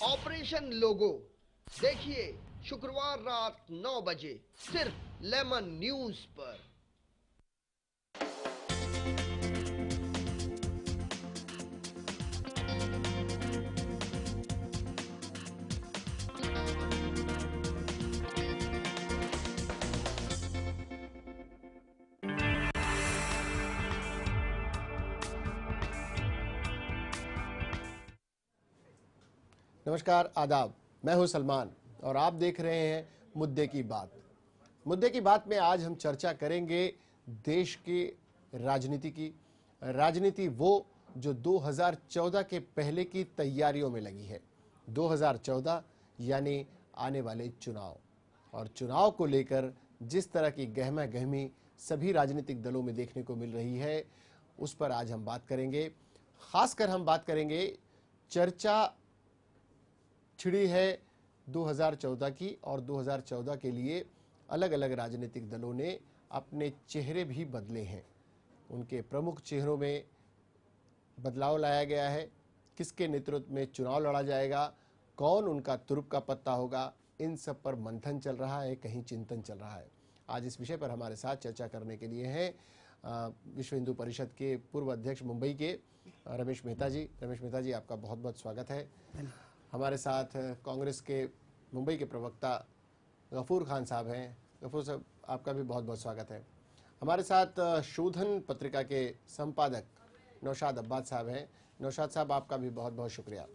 Operation लोगो देखिए शुक्रवार रात 9 बजे सिर्फ लेमन न्यूज पर। नमस्कार, आदाब। मैं हूं सलमान और आप देख रहे हैं मुद्दे की बात। मुद्दे की बात में आज हम चर्चा करेंगे देश की राजनीति की। राजनीति वो जो 2014 के पहले की तैयारियों में लगी है। 2014 यानी आने वाले चुनाव, और चुनाव को लेकर जिस तरह की गहमा गहमी सभी राजनीतिक दलों में देखने को मिल रही है, उस पर आज हम बात करेंगे। खासकर हम बात करेंगे, चर्चा छिड़ी है 2014 की, और 2014 के लिए अलग अलग राजनीतिक दलों ने अपने चेहरे भी बदले हैं। उनके प्रमुख चेहरों में बदलाव लाया गया है। किसके नेतृत्व में चुनाव लड़ा जाएगा, कौन उनका तुरुप का पत्ता होगा, इन सब पर मंथन चल रहा है, कहीं चिंतन चल रहा है। आज इस विषय पर हमारे साथ चर्चा करने के लिए हैं विश्व हिंदू परिषद के पूर्व अध्यक्ष मुंबई के रमेश मेहता जी। रमेश मेहता जी, आपका बहुत बहुत स्वागत है। हमारे साथ कांग्रेस के मुंबई के प्रवक्ता गफूर खान साहब हैं। गफूर साहब, आपका भी बहुत बहुत स्वागत है। हमारे साथ शोधन पत्रिका के संपादक नौशाद अब्बास साहब हैं। नौशाद साहब, आपका भी बहुत बहुत शुक्रिया।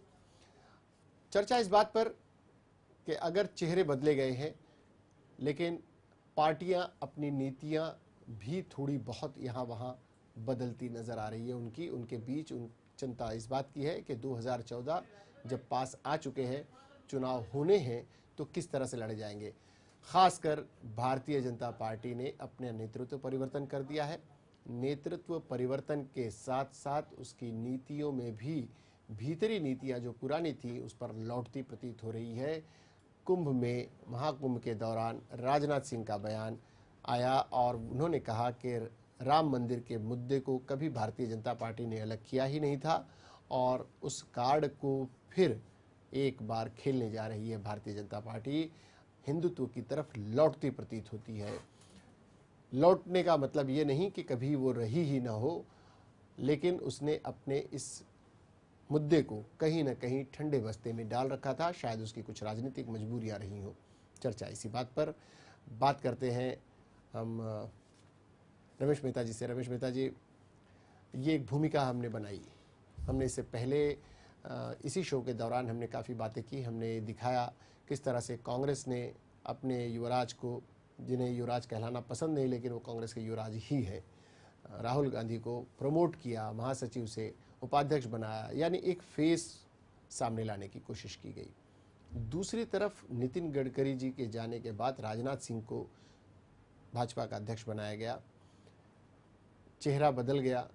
चर्चा इस बात पर कि अगर चेहरे बदले गए हैं, लेकिन पार्टियां अपनी नीतियां भी थोड़ी बहुत यहाँ वहाँ बदलती नजर आ रही है। उनके बीच चिंता इस बात की है कि 2014 जब पास आ चुके हैं, चुनाव होने हैं, तो किस तरह से लड़े जाएंगे। खासकर भारतीय जनता पार्टी ने अपने नेतृत्व परिवर्तन कर दिया है। नेतृत्व परिवर्तन के साथ साथ उसकी नीतियों में भी भीतरी नीतियां जो पुरानी थी उस पर लौटती प्रतीत हो रही है। कुंभ में, महाकुंभ के दौरान राजनाथ सिंह का बयान आया और उन्होंने कहा कि राम मंदिर के मुद्दे को कभी भारतीय जनता पार्टी ने अलग किया ही नहीं था, और उस कार्ड को फिर एक बार खेलने जा रही है भारतीय जनता पार्टी। हिंदुत्व की तरफ लौटती प्रतीत होती है। लौटने का मतलब ये नहीं कि कभी वो रही ही ना हो, लेकिन उसने अपने इस मुद्दे को कहीं ना कहीं ठंडे बस्ते में डाल रखा था। शायद उसकी कुछ राजनीतिक मजबूरियां रही हो। चर्चा इसी बात पर बात करते हैं हम रमेश मेहता जी से। रमेश मेहता जी, ये एक भूमिका हमने बनाई। हमने इससे पहले इसी शो के दौरान हमने काफ़ी बातें की। हमने दिखाया किस तरह से कांग्रेस ने अपने युवराज को, जिन्हें युवराज कहलाना पसंद नहीं लेकिन वो कांग्रेस के युवराज ही है, राहुल गांधी को प्रमोट किया, महासचिव से उपाध्यक्ष बनाया, यानी एक फेस सामने लाने की कोशिश की गई। दूसरी तरफ नितिन गडकरी जी के जाने के बाद राजनाथ सिंह को भाजपा का अध्यक्ष बनाया गया। चेहरा बदल गया।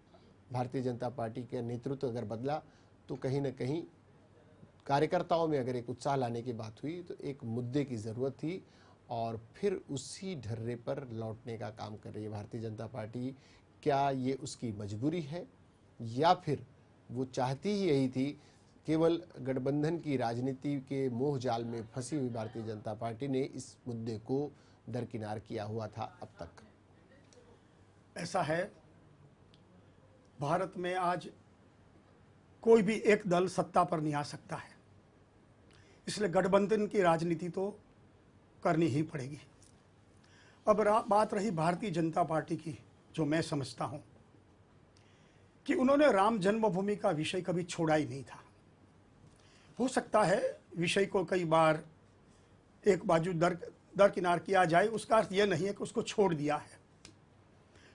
भारतीय जनता पार्टी के नेतृत्व अगर बदला तो कहीं ना कहीं कार्यकर्ताओं में अगर एक उत्साह लाने की बात हुई तो एक मुद्दे की ज़रूरत थी, और फिर उसी ढर्रे पर लौटने का काम कर रही है भारतीय जनता पार्टी। क्या ये उसकी मजबूरी है, या फिर वो चाहती ही यही थी? केवल गठबंधन की राजनीति के मोह जाल में फंसी हुई भारतीय जनता पार्टी ने इस मुद्दे को दरकिनार किया हुआ था अब तक। ऐसा है, भारत में आज कोई भी एक दल सत्ता पर नहीं आ सकता है, इसलिए गठबंधन की राजनीति तो करनी ही पड़ेगी। अब बात रही भारतीय जनता पार्टी की, जो मैं समझता हूं कि उन्होंने राम जन्मभूमि का विषय कभी छोड़ा ही नहीं था। हो सकता है विषय को कई बार एक बाजू दरकिनार किया जाए, उसका अर्थ यह नहीं है कि उसको छोड़ दिया है।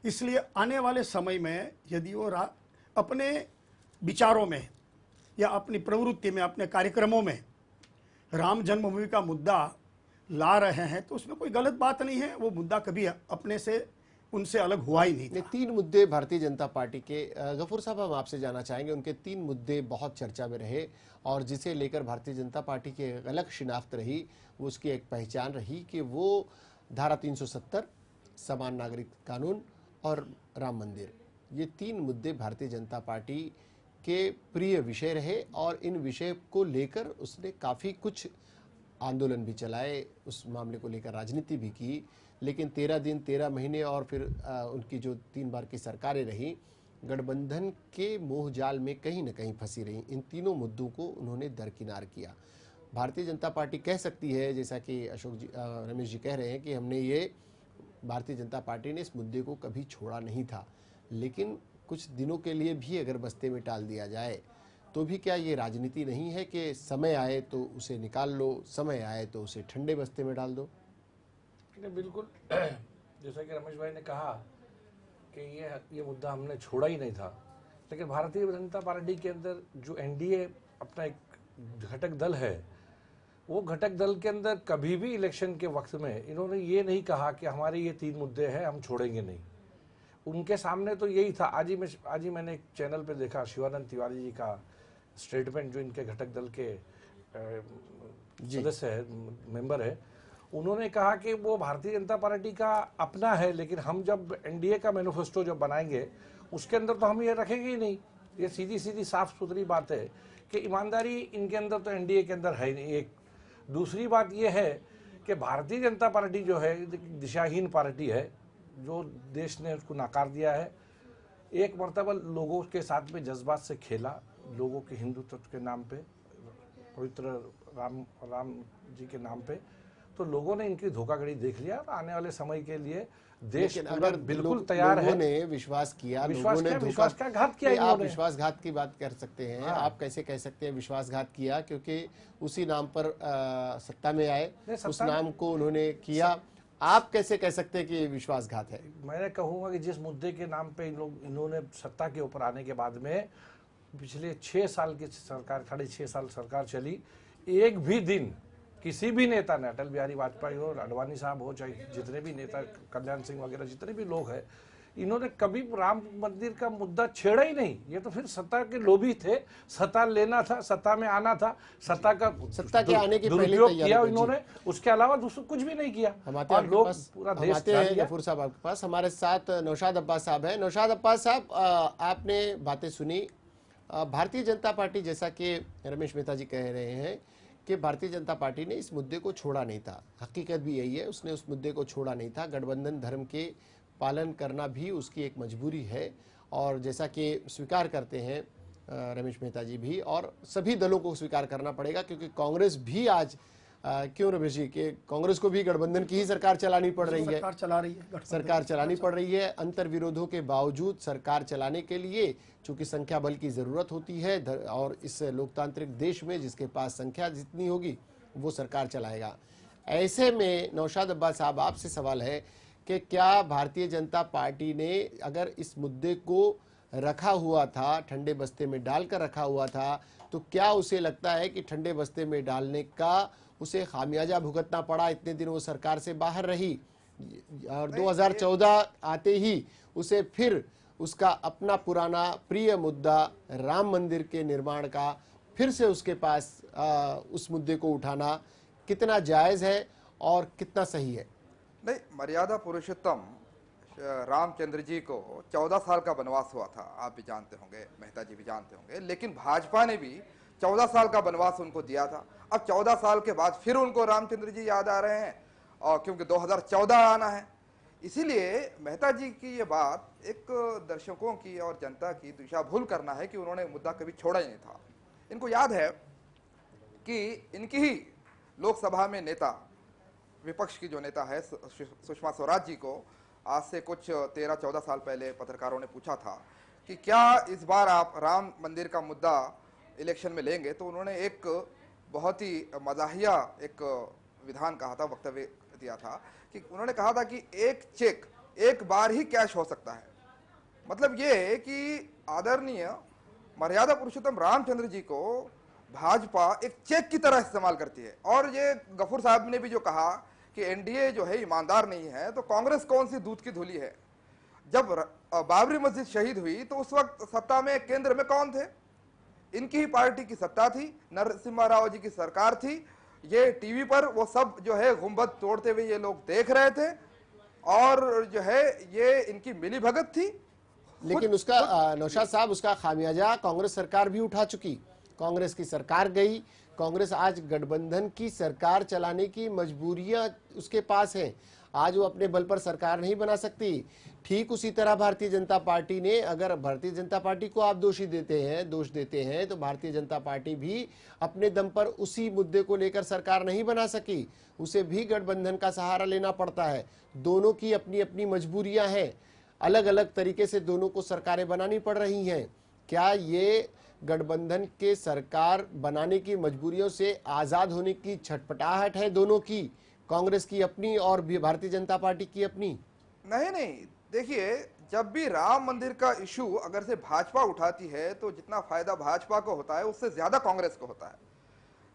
इसलिए आने वाले समय में यदि वो अपने विचारों में या अपनी प्रवृत्ति में, अपने कार्यक्रमों में राम जन्मभूमि का मुद्दा ला रहे हैं तो उसमें कोई गलत बात नहीं है। वो मुद्दा कभी अपने से उनसे अलग हुआ ही नहीं था। तीन मुद्दे भारतीय जनता पार्टी के, गफूर साहब, हम आपसे जानना चाहेंगे। उनके तीन मुद्दे बहुत चर्चा में रहे, और जिसे लेकर भारतीय जनता पार्टी की एक अलग शिनाख्त रही, वो उसकी एक पहचान रही कि वो धारा 370, समान नागरिक कानून और राम मंदिर, ये तीन मुद्दे भारतीय जनता पार्टी के प्रिय विषय रहे और इन विषय को लेकर उसने काफ़ी कुछ आंदोलन भी चलाए, उस मामले को लेकर राजनीति भी की। लेकिन 13 दिन 13 महीने और फिर उनकी जो 3 बार की सरकारें रहीं, गठबंधन के मोह जाल में कहीं न कहीं फंसी रहीं। इन तीनों मुद्दों को उन्होंने दरकिनार किया। भारतीय जनता पार्टी कह सकती है, जैसा कि अशोक जी रमेश जी कह रहे हैं, कि हमने ये भारतीय जनता पार्टी ने इस मुद्दे को कभी छोड़ा नहीं था, लेकिन कुछ दिनों के लिए भी अगर बस्ते में टाल दिया जाए तो भी क्या ये राजनीति नहीं है कि समय आए तो उसे निकाल लो, समय आए तो उसे ठंडे बस्ते में डाल दो? बिल्कुल, जैसा कि रमेश भाई ने कहा कि ये मुद्दा हमने छोड़ा ही नहीं था, लेकिन भारतीय जनता पार्टी के अंदर जो एनडीए अपना एक घटक दल है, वो घटक दल के अंदर कभी भी इलेक्शन के वक्त में इन्होंने ये नहीं कहा कि हमारे ये 3 मुद्दे हैं, हम छोड़ेंगे नहीं। उनके सामने तो यही था। आज ही मैंने एक चैनल पे देखा शिवानंद तिवारी जी का स्टेटमेंट, जो इनके घटक दल के सदस्य है, मेंबर है। उन्होंने कहा कि वो भारतीय जनता पार्टी का अपना है, लेकिन हम जब एनडीए का मैनिफेस्टो जब बनाएंगे उसके अंदर तो हम ये रखेंगे ही नहीं। ये सीधी सीधी साफ सुथरी बात है कि ईमानदारी इनके अंदर तो एनडीए के अंदर है नहीं। एक दूसरी बात ये है कि भारतीय जनता पार्टी जो है दिशाहीन पार्टी है, जो देश ने उसको नकार दिया है। एक मर्तबा लोगों के साथ में जज्बात से खेला, लोगों के हिंदुत्व के नाम पे, पवित्र राम जी के नाम पे, तो लोगों ने इनकी धोखाधड़ी देख लिया। आने वाले समय के लिए देश अगर बिल्कुल तैयार है। लोगों ने विश्वास किया, लोगों ने विश्वासघात किया। आप विश्वासघात की बात कर सकते हैं। हाँ। आप कैसे कह सकते हैं विश्वासघात किया? क्योंकि उसी नाम पर सत्ता में आए, उस नाम को उन्होंने किया। आप कैसे कह सकते हैं कि ये विश्वासघात है? मैं कहूंगा कि जिस मुद्दे के नाम पे इन्होंने सत्ता के ऊपर आने के बाद में पिछले 6 साल की सरकार, 6.5 साल सरकार चली, एक भी दिन किसी भी नेता ने, अटल बिहारी वाजपेयी हो, अडवाणी साहब हो, चाहे जितने भी नेता, कल्याण सिंह वगैरह जितने भी लोग हैं, इन्होंने कभी राम मंदिर का मुद्दा छेड़ा ही नहीं। ये तो फिर सत्ता के लोभी थे, सत्ता लेना था, सत्ता में आना था, सत्ता के आने की दुरुपयोग किया इन्होंने, उसके अलावा दूसरा कुछ भी नहीं किया। और लोग पूरा देश गफूर साहब आपके पास, हमारे साथ नौशाद अब्बास साहब हैं। नौशाद अब्बास साहब, आपने बातें सुनी। भारतीय जनता पार्टी, जैसा कि रमेश मेहता जी कह रहे हैं कि भारतीय जनता पार्टी ने इस मुद्दे को छोड़ा नहीं था, हकीकत भी यही है, उसने उस मुद्दे को छोड़ा नहीं था। गठबंधन धर्म के पालन करना भी उसकी एक मजबूरी है, और जैसा कि स्वीकार करते हैं रमेश मेहता जी भी, और सभी दलों को स्वीकार करना पड़ेगा, क्योंकि कांग्रेस भी आज क्यों रमेश जी, कि कांग्रेस को भी गठबंधन की ही सरकार चलानी पड़ रही है, सरकार चलानी पड़ रही है। अंतर विरोधों के बावजूद सरकार चलाने के लिए चूंकि संख्या बल की जरूरत होती है, और इस लोकतांत्रिक देश में जिसके पास संख्या जितनी होगी वो सरकार चलाएगा। ऐसे में नौशाद अब्बास साहब, आपसे सवाल है कि क्या भारतीय जनता पार्टी ने अगर इस मुद्दे को रखा हुआ था, ठंडे बस्ते में डालकर रखा हुआ था, तो क्या उसे लगता है कि ठंडे बस्ते में डालने का उसे खामियाजा भुगतना पड़ा? इतने दिन वो सरकार से बाहर रही और 2014 आते ही उसे फिर उसका अपना पुराना प्रिय मुद्दा राम मंदिर के निर्माण का फिर से उसके पास उस मुद्दे को उठाना कितना जायज है और कितना सही है? नहीं, मर्यादा पुरुषोत्तम रामचंद्र जी को 14 साल का वनवास हुआ था, आप भी जानते होंगे, मेहता जी भी जानते होंगे, लेकिन भाजपा ने भी 14 साल का वनवास उनको दिया था। अब 14 साल के बाद फिर उनको रामचंद्र जी याद आ रहे हैं, और क्योंकि 2014 आना है, इसीलिए मेहता जी की ये बात एक दर्शकों की और जनता की दिशा भूल करना है कि उन्होंने मुद्दा कभी छोड़ा ही नहीं था। इनको याद है कि इनकी ही लोकसभा में नेता, विपक्ष की जो नेता है सुषमा स्वराज जी को आज से कुछ 13-14 साल पहले पत्रकारों ने पूछा था कि क्या इस बार आप राम मंदिर का मुद्दा इलेक्शन में लेंगे, तो उन्होंने एक बहुत ही मजाहिया एक विधान कहा था, वक्तव्य दिया था कि उन्होंने कहा था कि एक चेक एक बार ही कैश हो सकता है। मतलब ये कि आदरणीय मर्यादा पुरुषोत्तम रामचंद्र जी को भाजपा एक चेक की तरह इस्तेमाल करती है। और ये गफूर साहब ने भी जो कहा कि एनडीए जो है ईमानदार नहीं है, तो कांग्रेस कौन सी दूध की धूली है? जब बाबरी मस्जिद शहीद हुई तो उस वक्त सत्ता में केंद्र में कौन थे? इनकी ही पार्टी की सत्ता थी, नरसिम्हा राव जी की सरकार थी। ये टीवी पर वो सब जो है गुंबद तोड़ते हुए ये लोग देख रहे थे, और जो है ये इनकी मिली भगत थी। लेकिन उसका नौशाद साहब, उसका खामियाजा कांग्रेस सरकार भी उठा चुकी। कांग्रेस की सरकार गई, कांग्रेस आज गठबंधन की सरकार चलाने की मजबूरियां उसके पास हैं। आज वो अपने बल पर सरकार नहीं बना सकती। ठीक उसी तरह भारतीय जनता पार्टी ने, अगर भारतीय जनता पार्टी को आप दोष देते हैं तो भारतीय जनता पार्टी भी अपने दम पर उसी मुद्दे को लेकर सरकार नहीं बना सकी। उसे भी गठबंधन का सहारा लेना पड़ता है। दोनों की अपनी अपनी मजबूरियां हैं, अलग अलग तरीके से दोनों को सरकारें बनानी पड़ रही हैं। क्या ये गठबंधन के सरकार बनाने की मजबूरियों से आजाद होने की छटपटाहट है दोनों की, कांग्रेस की अपनी और भारतीय जनता पार्टी की अपनी? नहीं, देखिए, जब भी राम मंदिर का इशू अगर से भाजपा उठाती है तो जितना फायदा भाजपा को होता है उससे ज्यादा कांग्रेस को होता है।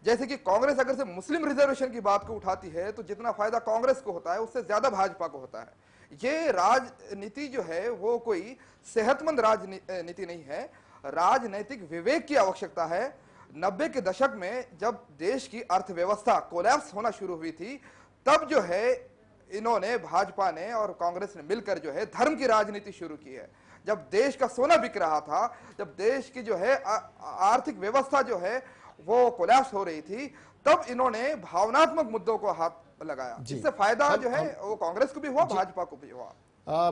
जैसे कि कांग्रेस अगर से मुस्लिम रिजर्वेशन की बात को उठाती है तो जितना फायदा कांग्रेस को होता है उससे ज्यादा भाजपा को होता है। ये राजनीति जो है वो कोई सेहतमंद राजनीति नहीं है, राजनैतिक विवेक की आवश्यकता है। 90 के दशक में जब देश की अर्थव्यवस्था कोलैप्स होना शुरू हुई थी, तब जो है इन्होंने, भाजपा ने और कांग्रेस ने मिलकर जो है धर्म की राजनीति शुरू की है। जब देश का सोना बिक रहा था, जब देश की जो है आर्थिक व्यवस्था जो है वो कोलैप्स हो रही थी, तब इन्होंने भावनात्मक मुद्दों को हाथ लगाया, जिससे फायदा जो है वो कांग्रेस को भी हुआ, भाजपा को भी हुआ।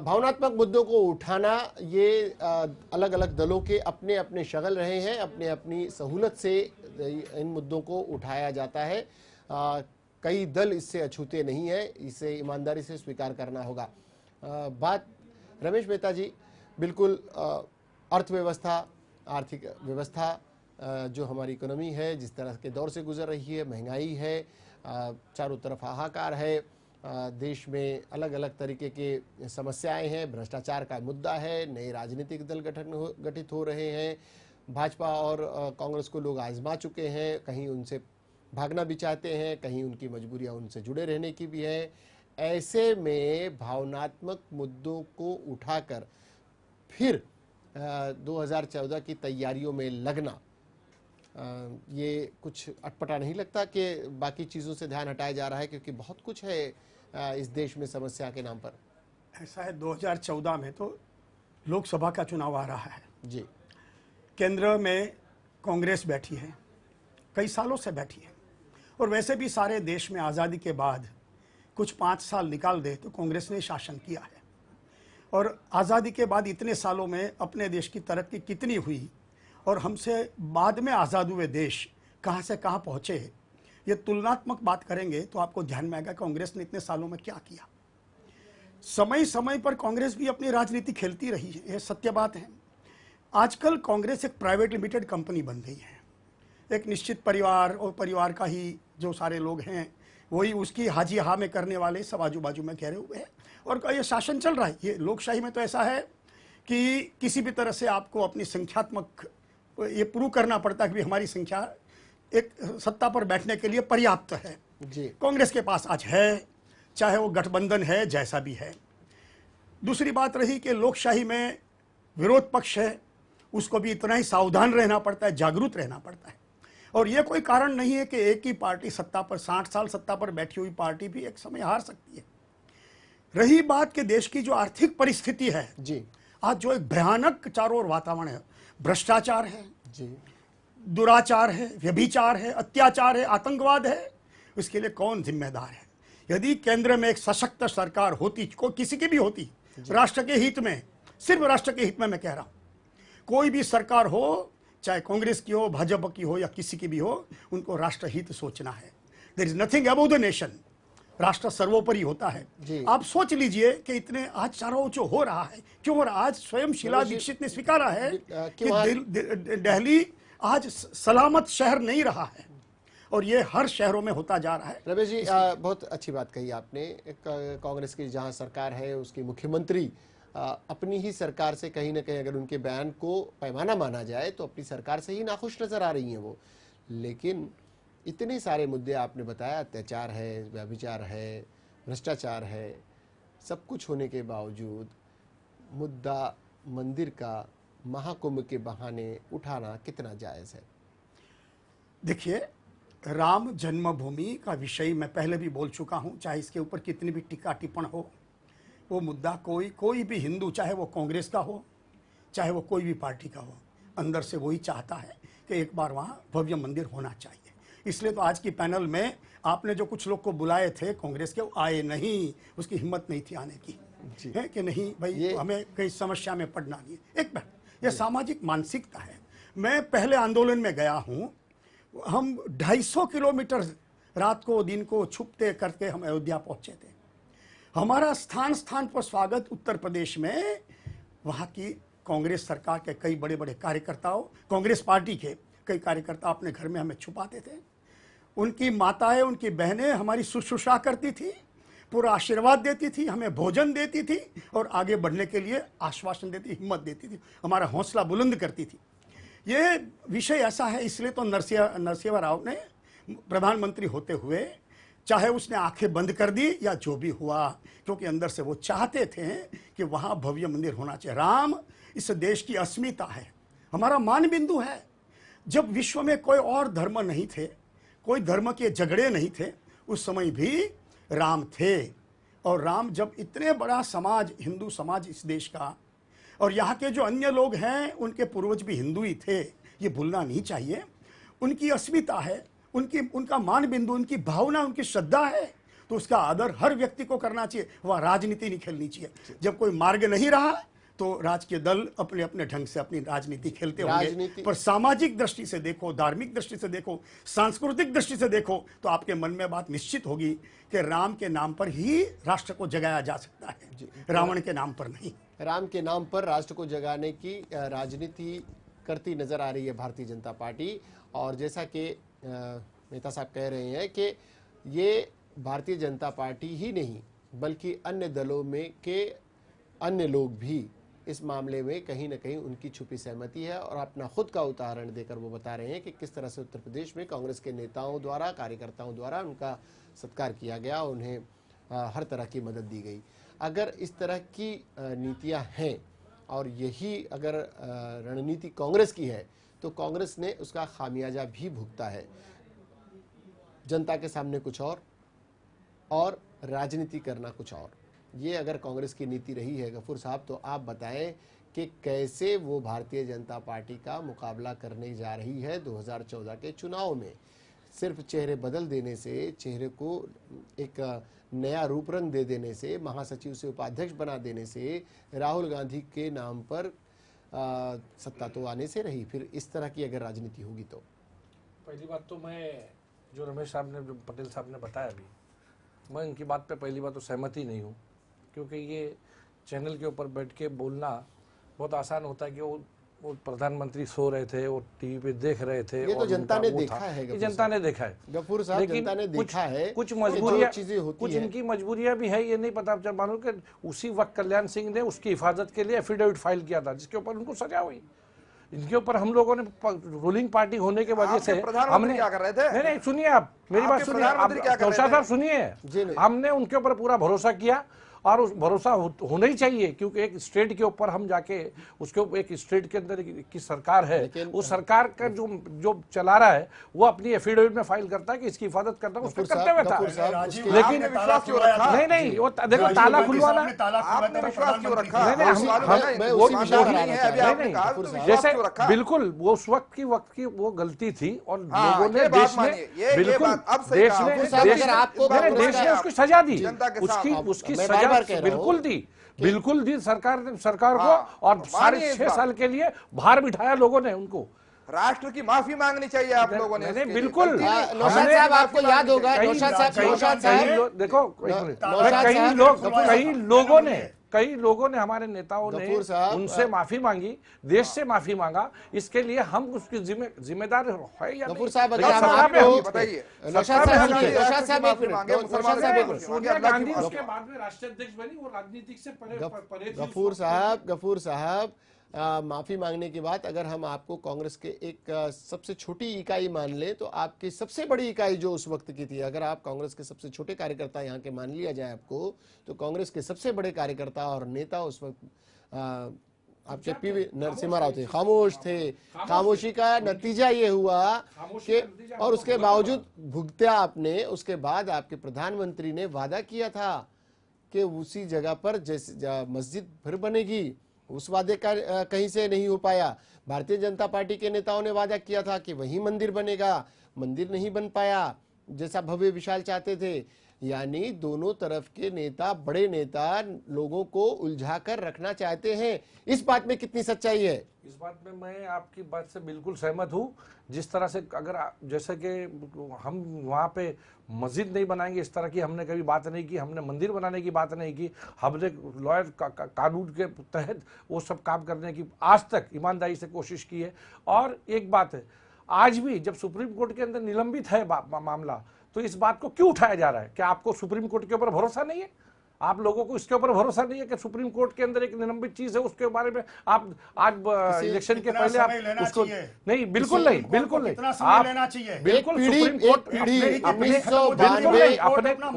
भावनात्मक मुद्दों को उठाना, ये अलग अलग दलों के अपने अपने शगल रहे हैं। अपने अपनी सहूलत से इन मुद्दों को उठाया जाता है। कई दल इससे अछूते नहीं है, इसे ईमानदारी से स्वीकार करना होगा। बात रमेश मेहता जी, बिल्कुल अर्थव्यवस्था, आर्थिक व्यवस्था, जो हमारी इकोनॉमी है जिस तरह के दौर से गुजर रही है, महंगाई है, चारों तरफ हाहाकार है, देश में अलग अलग तरीके के समस्याएं हैं, भ्रष्टाचार का मुद्दा है, नए राजनीतिक दल गठित हो रहे हैं, भाजपा और कांग्रेस को लोग आजमा चुके हैं, कहीं उनसे भागना भी चाहते हैं, कहीं उनकी मजबूरियां उनसे जुड़े रहने की भी है। ऐसे में भावनात्मक मुद्दों को उठाकर फिर 2014 की तैयारियों में लगना, ये कुछ अटपटा नहीं लगता कि बाकी चीज़ों से ध्यान हटाया जा रहा है, क्योंकि बहुत कुछ है इस देश में समस्या के नाम पर? ऐसा है, 2014 में तो लोकसभा का चुनाव आ रहा है जी। केंद्र में कांग्रेस बैठी है, कई सालों से बैठी है, और वैसे भी सारे देश में आज़ादी के बाद कुछ 5 साल निकाल दे तो कांग्रेस ने शासन किया है। और आज़ादी के बाद इतने सालों में अपने देश की तरक्की कितनी हुई और हमसे बाद में आज़ाद हुए देश कहाँ से कहाँ पहुँचे, ये तुलनात्मक बात करेंगे तो आपको ध्यान में आएगा कांग्रेस ने इतने सालों में क्या किया। समय समय पर कांग्रेस भी अपनी राजनीति खेलती रही है, यह सत्य बात है। आजकल कांग्रेस एक प्राइवेट लिमिटेड कंपनी बन गई है। एक निश्चित परिवार और परिवार का ही जो सारे लोग हैं वही उसकी हाजी हा में करने वाले सब आजू बाजू में घेरे हुए हैं और ये शासन चल रहा है। ये लोकशाही में तो ऐसा है कि किसी भी तरह से आपको अपनी संख्यात्मक ये प्रूव करना पड़ता है कि हमारी संख्या एक सत्ता पर बैठने के लिए पर्याप्त है जी। कांग्रेस के पास आज है, चाहे वो गठबंधन है जैसा भी है। दूसरी बात रही कि लोकशाही में विरोध पक्ष है, उसको भी इतना ही सावधान रहना पड़ता है, जागरूक रहना पड़ता है। और ये कोई कारण नहीं है कि एक ही पार्टी सत्ता पर 60 साल सत्ता पर बैठी हुई पार्टी भी एक समय हार सकती है। रही बात कि देश की जो आर्थिक परिस्थिति है जी, आज जो एक भयानक चारों ओर वातावरण है, भ्रष्टाचार है जी, दुराचार है, व्यभिचार है, अत्याचार है, आतंकवाद है, उसके लिए कौन जिम्मेदार है? यदि केंद्र में एक सशक्त सरकार होती, को किसी की भी होती, राष्ट्र के हित में, सिर्फ राष्ट्र के हित में मैं कह रहा हूं, कोई भी सरकार हो, चाहे कांग्रेस की हो, भाजपा की हो या किसी की भी हो, उनको राष्ट्र हित सोचना है। There is nothing about the nation, राष्ट्र सर्वोपरि होता है। आप सोच लीजिए कि इतने आज चारों जो हो रहा है, क्यों हो रहा? आज स्वयं शीला दीक्षित ने स्वीकारा है कि दिल्ली आज सलामत शहर नहीं रहा है और ये हर शहरों में होता जा रहा है। रमेश जी, बहुत अच्छी बात कही आपने। कांग्रेस की जहां सरकार है उसकी मुख्यमंत्री अपनी ही सरकार से कहीं ना कहीं, अगर उनके बयान को पैमाना माना जाए तो अपनी सरकार से ही नाखुश नजर आ रही हैं वो। लेकिन इतने सारे मुद्दे आपने बताया, अत्याचार है, व्यभिचार है, भ्रष्टाचार है, सब कुछ होने के बावजूद मुद्दा मंदिर का महाकुंभ के बहाने उठाना कितना जायज़ है? देखिए, राम जन्मभूमि का विषय मैं पहले भी बोल चुका हूं, चाहे इसके ऊपर कितनी भी टीका टिप्पण हो, वो मुद्दा कोई भी हिंदू, चाहे वो कांग्रेस का हो चाहे वो कोई भी पार्टी का हो, अंदर से वही चाहता है कि एक बार वहाँ भव्य मंदिर होना चाहिए। इसलिए तो आज की पैनल में आपने जो कुछ लोग को बुलाए थे कांग्रेस के, वो आए नहीं, उसकी हिम्मत नहीं थी आने की, है कि नहीं भाई, हमें कहीं समस्या में पड़ना नहीं। एक बात, यह सामाजिक मानसिकता है। मैं पहले आंदोलन में गया हूँ, हम 250 किलोमीटर रात को दिन को छुपते करके हम अयोध्या पहुंचे थे। हमारा स्थान स्थान पर स्वागत उत्तर प्रदेश में वहाँ की कांग्रेस सरकार के कई बड़े बड़े कार्यकर्ताओं, कांग्रेस पार्टी के कई कार्यकर्ता अपने घर में हमें छुपाते थे। उनकी माताएं, उनकी बहनें हमारी शुश्रूषा करती थी, पूरा आशीर्वाद देती थी, हमें भोजन देती थी और आगे बढ़ने के लिए आश्वासन देती, हिम्मत देती थी, हमारा हौसला बुलंद करती थी। ये विषय ऐसा है, इसलिए तो नरसिम्हा राव ने प्रधानमंत्री होते हुए, चाहे उसने आंखें बंद कर दी या जो भी हुआ, क्योंकि अंदर से वो चाहते थे कि वहाँ भव्य मंदिर होना चाहिए। राम इस देश की अस्मिता है, हमारा मान बिंदु है। जब विश्व में कोई और धर्म नहीं थे, कोई धर्म के झगड़े नहीं थे, उस समय भी राम थे। और राम जब इतने बड़ा समाज, हिंदू समाज इस देश का, और यहाँ के जो अन्य लोग हैं उनके पूर्वज भी हिंदू ही थे, ये भूलना नहीं चाहिए। उनकी अस्मिता है, उनका मान बिंदु, उनकी भावना, उनकी श्रद्धा है, तो उसका आदर हर व्यक्ति को करना चाहिए। वह राजनीति नहीं खेलनी चाहिए। जब कोई मार्ग नहीं रहा तो राजकीय दल अपने अपने ढंग से अपनी राजनीति खेलते होंगे, पर सामाजिक दृष्टि से देखो, धार्मिक दृष्टि से देखो, सांस्कृतिक दृष्टि से देखो, तो आपके मन में बात निश्चित होगी कि राम के नाम पर ही राष्ट्र को जगाया जा सकता है, रावण के नाम पर नहीं। राम के नाम पर राष्ट्र को जगाने की राजनीति करती नजर आ रही है भारतीय जनता पार्टी। और जैसा कि नेता साहब कह रहे हैं कि ये भारतीय जनता पार्टी ही नहीं बल्कि अन्य दलों में के अन्य लोग भी इस मामले में कहीं ना कहीं उनकी छुपी सहमति है। और अपना खुद का उदाहरण देकर वो बता रहे हैं कि किस तरह से उत्तर प्रदेश में कांग्रेस के नेताओं द्वारा, कार्यकर्ताओं द्वारा उनका सत्कार किया गया, उन्हें हर तरह की मदद दी गई। अगर इस तरह की नीतियां हैं और यही अगर रणनीति कांग्रेस की है तो कांग्रेस ने उसका खामियाजा भी भुगता है। जनता के सामने कुछ और राजनीति करना कुछ और, ये अगर कांग्रेस की नीति रही है गफूर साहब, तो आप बताएं कि कैसे वो भारतीय जनता पार्टी का मुकाबला करने जा रही है 2014 के चुनाव में। सिर्फ चेहरे बदल देने से, चेहरे को एक नया रूप रंग दे देने से, महासचिव से उपाध्यक्ष बना देने से, राहुल गांधी के नाम पर सत्ता तो आने से रही, फिर इस तरह की अगर राजनीति होगी तो। पहली बात तो मैं जो रमेश साहब ने, जो पटेल साहब ने बताया अभी, मैं इनकी बात पे पहली बात तो सहमति नहीं हूँ, क्योंकि ये चैनल के ऊपर बैठ के बोलना बहुत आसान होता है कि वो प्रधानमंत्री सो रहे थे, वो टीवी पे देख रहे थे। ये तो जनता ने देखा है, जनता ने देखा है गफूर साहब, जनता ने देखा है। कुछ मजबूरियां, कुछ इनकी मजबूरियां भी है, ये नहीं पता। जब मानो कि उसी वक्त कल्याण सिंह ने उसकी हिफाजत के लिए एफिडेविट फाइल किया था, जिसके ऊपर उनको सजा हुई। इनके ऊपर हम लोगों ने रूलिंग पार्टी होने के वजह से हमने क्या कर रहे थे? नहीं सुनिए, आप मेरी बात सुनिए, नौशाद साहब सुनिए, हमने उनके ऊपर पूरा भरोसा किया और उस भरोसा होना ही चाहिए, क्योंकि एक स्टेट के ऊपर हम जाके उसके ऊपर, एक स्टेट के अंदर की सरकार है, उस सरकार का जो चला रहा है वो अपनी एफिडेविट में फाइल करता है कि इसकी हिफाजत करता है, उसका करते हुए था। लेकिन नहीं, वो देखो ताला खुलवाना, जैसे बिल्कुल वो उस वक्त की वो गलती थी और लोगों ने, देश ने बिल्कुल, देश ने उसको सजा दी, उसकी सजा बिल्कुल दी सरकार को, और 6.5 साल के लिए बाहर बिठाया लोगों ने उनको। राष्ट्र की माफी मांगनी चाहिए आप लोगों ने। नहीं बिल्कुल, नौशाद साहब आपको याद होगा, नौशाद साहब देखो, कई लोगों ने हमारे नेताओं ने उनसे माफी मांगी, देश से माफी मांगा, इसके लिए हम उसकी जिम्मेदार है या गफूर साहब? सोनिया गांधी उसके बाद में राष्ट्रीय अध्यक्ष बनी, वो राजनीतिक से परे। गफूर साहब, माफी मांगने के बाद अगर हम आपको कांग्रेस के एक सबसे छोटी इकाई मान लें तो आपकी सबसे बड़ी इकाई जो उस वक्त की थी, अगर आप कांग्रेस के सबसे छोटे कार्यकर्ता यहाँ के मान लिया जाए आपको, तो कांग्रेस के सबसे बड़े कार्यकर्ता और नेता उस वक्त आपके पीवी नरसिम्हा राव थे, खामोश थे। खामोशी का नतीजा ये हुआ कि, और उसके बावजूद भुगता आपने। उसके बाद आपके प्रधानमंत्री ने वादा किया था कि उसी जगह पर जैसे मस्जिद फिर बनेगी उस वादे का कहीं से नहीं हो पाया। भारतीय जनता पार्टी के नेताओं ने वादा किया था कि वही मंदिर बनेगा, मंदिर नहीं बन पाया जैसा भव्य विशाल चाहते थे। यानी दोनों तरफ के नेता, बड़े नेता लोगों को उलझा कर रखना चाहते हैं। इस बात में कितनी सच्चाई है? इस बात में मैं आपकी बात से बिल्कुल सहमत हूँ। जिस तरह से अगर जैसे कि हम वहाँ पे मस्जिद नहीं बनाएंगे, इस तरह की हमने कभी बात नहीं की, हमने मंदिर बनाने की बात नहीं की, हमने लॉयर कानून के तहत वो सब काम करने की आज तक ईमानदारी से कोशिश की है। और एक बात है, आज भी जब सुप्रीम कोर्ट के अंदर निलंबित है मामला, तो इस बात को क्यों उठाया जा रहा है? क्या आपको सुप्रीम कोर्ट के ऊपर भरोसा नहीं है? आप लोगों को इसके ऊपर भरोसा नहीं है कि सुप्रीम कोर्ट के अंदर एक निलंबित चीज है, उसके बारे में आप आज इलेक्शन के पहले आप उसको नहीं, बिल्कुल नहीं, बिल्कुल नहीं, आप लेना चाहिए। बिल्कुल सुप्रीम कोर्ट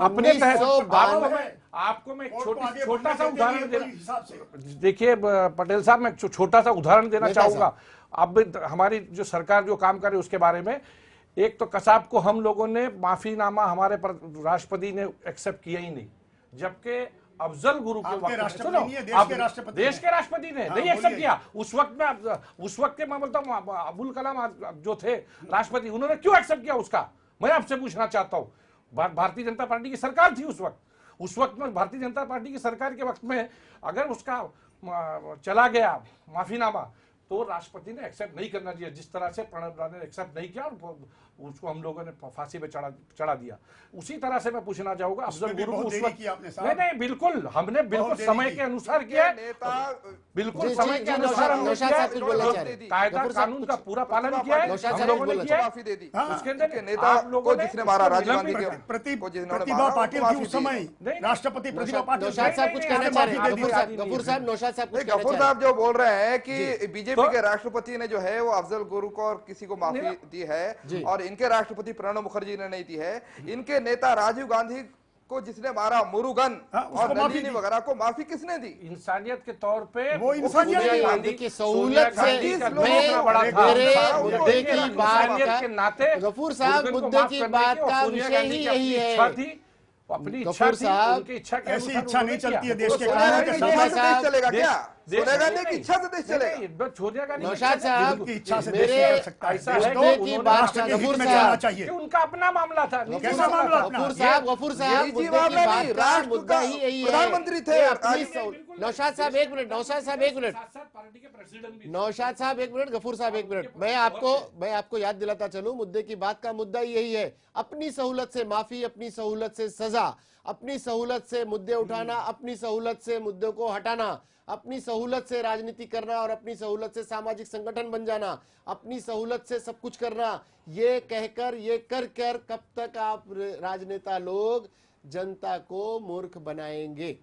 अपने आपको मैं छोटा सा उदाहरण देना, देखिए पटेल साहब, मैं छोटा सा उदाहरण देना चाहूंगा। अब हमारी जो सरकार जो काम करे उसके बारे में, एक तो कसाब को हम लोगों ने माफीनामा हमारे राष्ट्रपति ने एक्सेप्ट किया ही नहीं, जबकि अफजल गुरु के वक्त देश के राष्ट्रपति ने नहीं एक्सेप्ट किया। उस वक्त मैं बोलता हूँ अबुल कलाम जो थे राष्ट्रपति, उन्होंने क्यों एक्सेप्ट किया उसका? मैं आपसे पूछना चाहता हूँ। भारतीय जनता पार्टी की सरकार थी उस वक्त में भारतीय जनता पार्टी की सरकार के वक्त में अगर उसका चला गया माफीनामा, तो राष्ट्रपति ने एक्सेप्ट नहीं करना चाहिए। जिस तरह से प्रणब दा ने एक्सेप्ट नहीं किया और उसको हम लोगों ने फांसी पे चढ़ा दिया, उसी तरह से मैं पूछना चाहूंगा अफजल गुरु को उस वक्त नहीं बिल्कुल हमने बिल्कुल समय के अनुसार किया, बिल्कुल समय के अनुसार कायदा कानून का पूरा पालन किया है हम लोगों ने किया। उसके अंदर नेता को जिसने मारा राजीव गांधी के प्रतिभा पाटिल की उस समय राष्ट्रपति प्रतिभा पाटिल। नौशाद साहब कुछ कहना चाह रहे हैं? गफूर साहब, नौशाद साहब कुछ कहना चाह रहे हैं? गफूर साहब जो बोल रहे हैं कि बीजेपी के राष्ट्रपति ने जो है वो अफजल गुरु को और किसी को माफी दी है और इनके राष्ट्रपति प्रणब मुखर्जी ने नहीं दी है। इनके नेता राजीव गांधी को जिसने मारा, मुरुगन और नलिनी वगैरह को माफी किसने दी? इंसानियत के तौर पे वो इंसानियत की सहूलत से मुद्दे की बात के नाते गफूर साहब, मुद्दे की बात का विषय ही यही है। अपनी इच्छा थी, उनकी इच्छा के ऐसी इच्छा नहीं चलती है देश के सोनिया कानून के गांधी की साथ। इच्छा से देश चलेगा क्या? सोनिया गांधी की इच्छा से देश चलेगा? सोनिया गांधी नौशाद साहब की इच्छा से मेरे देश चल सकता है। ऐसा है मुद्दे कि की उन्होंने बात राष्ट्र के हित गफूर में चलना साहब, चाहिए। कि उनका अपना मामला था। कैसा मामला अपना? गफूर साहब मुद्दे की बात का मुद्दा ही यही है। प्रधानमंत्री थे नौशाद साहब एक मिनट, नौशाद साहब एक मिनट, पार्टी के प्रेसिडेंट भी नौशाद साहब एक मिनट, गफूर साहब एक मिनट। मैं आपको याद दिलाता चलूं, मुद्दे की बात का मुद्दा यही है। अपनी सहूलत से माफी, अपनी सहूलत से सजा, अपनी सहूलत से मुद्दे उठाना, अपनी सहूलत से मुद्दों को हटाना, अपनी सहूलत से राजनीति करना और अपनी सहूलत से सामाजिक संगठन बन जाना, अपनी सहूलत से सब कुछ करना, ये कहकर ये कर कर कब तक आप राजनेता लोग जनता को मूर्ख बनाएंगे?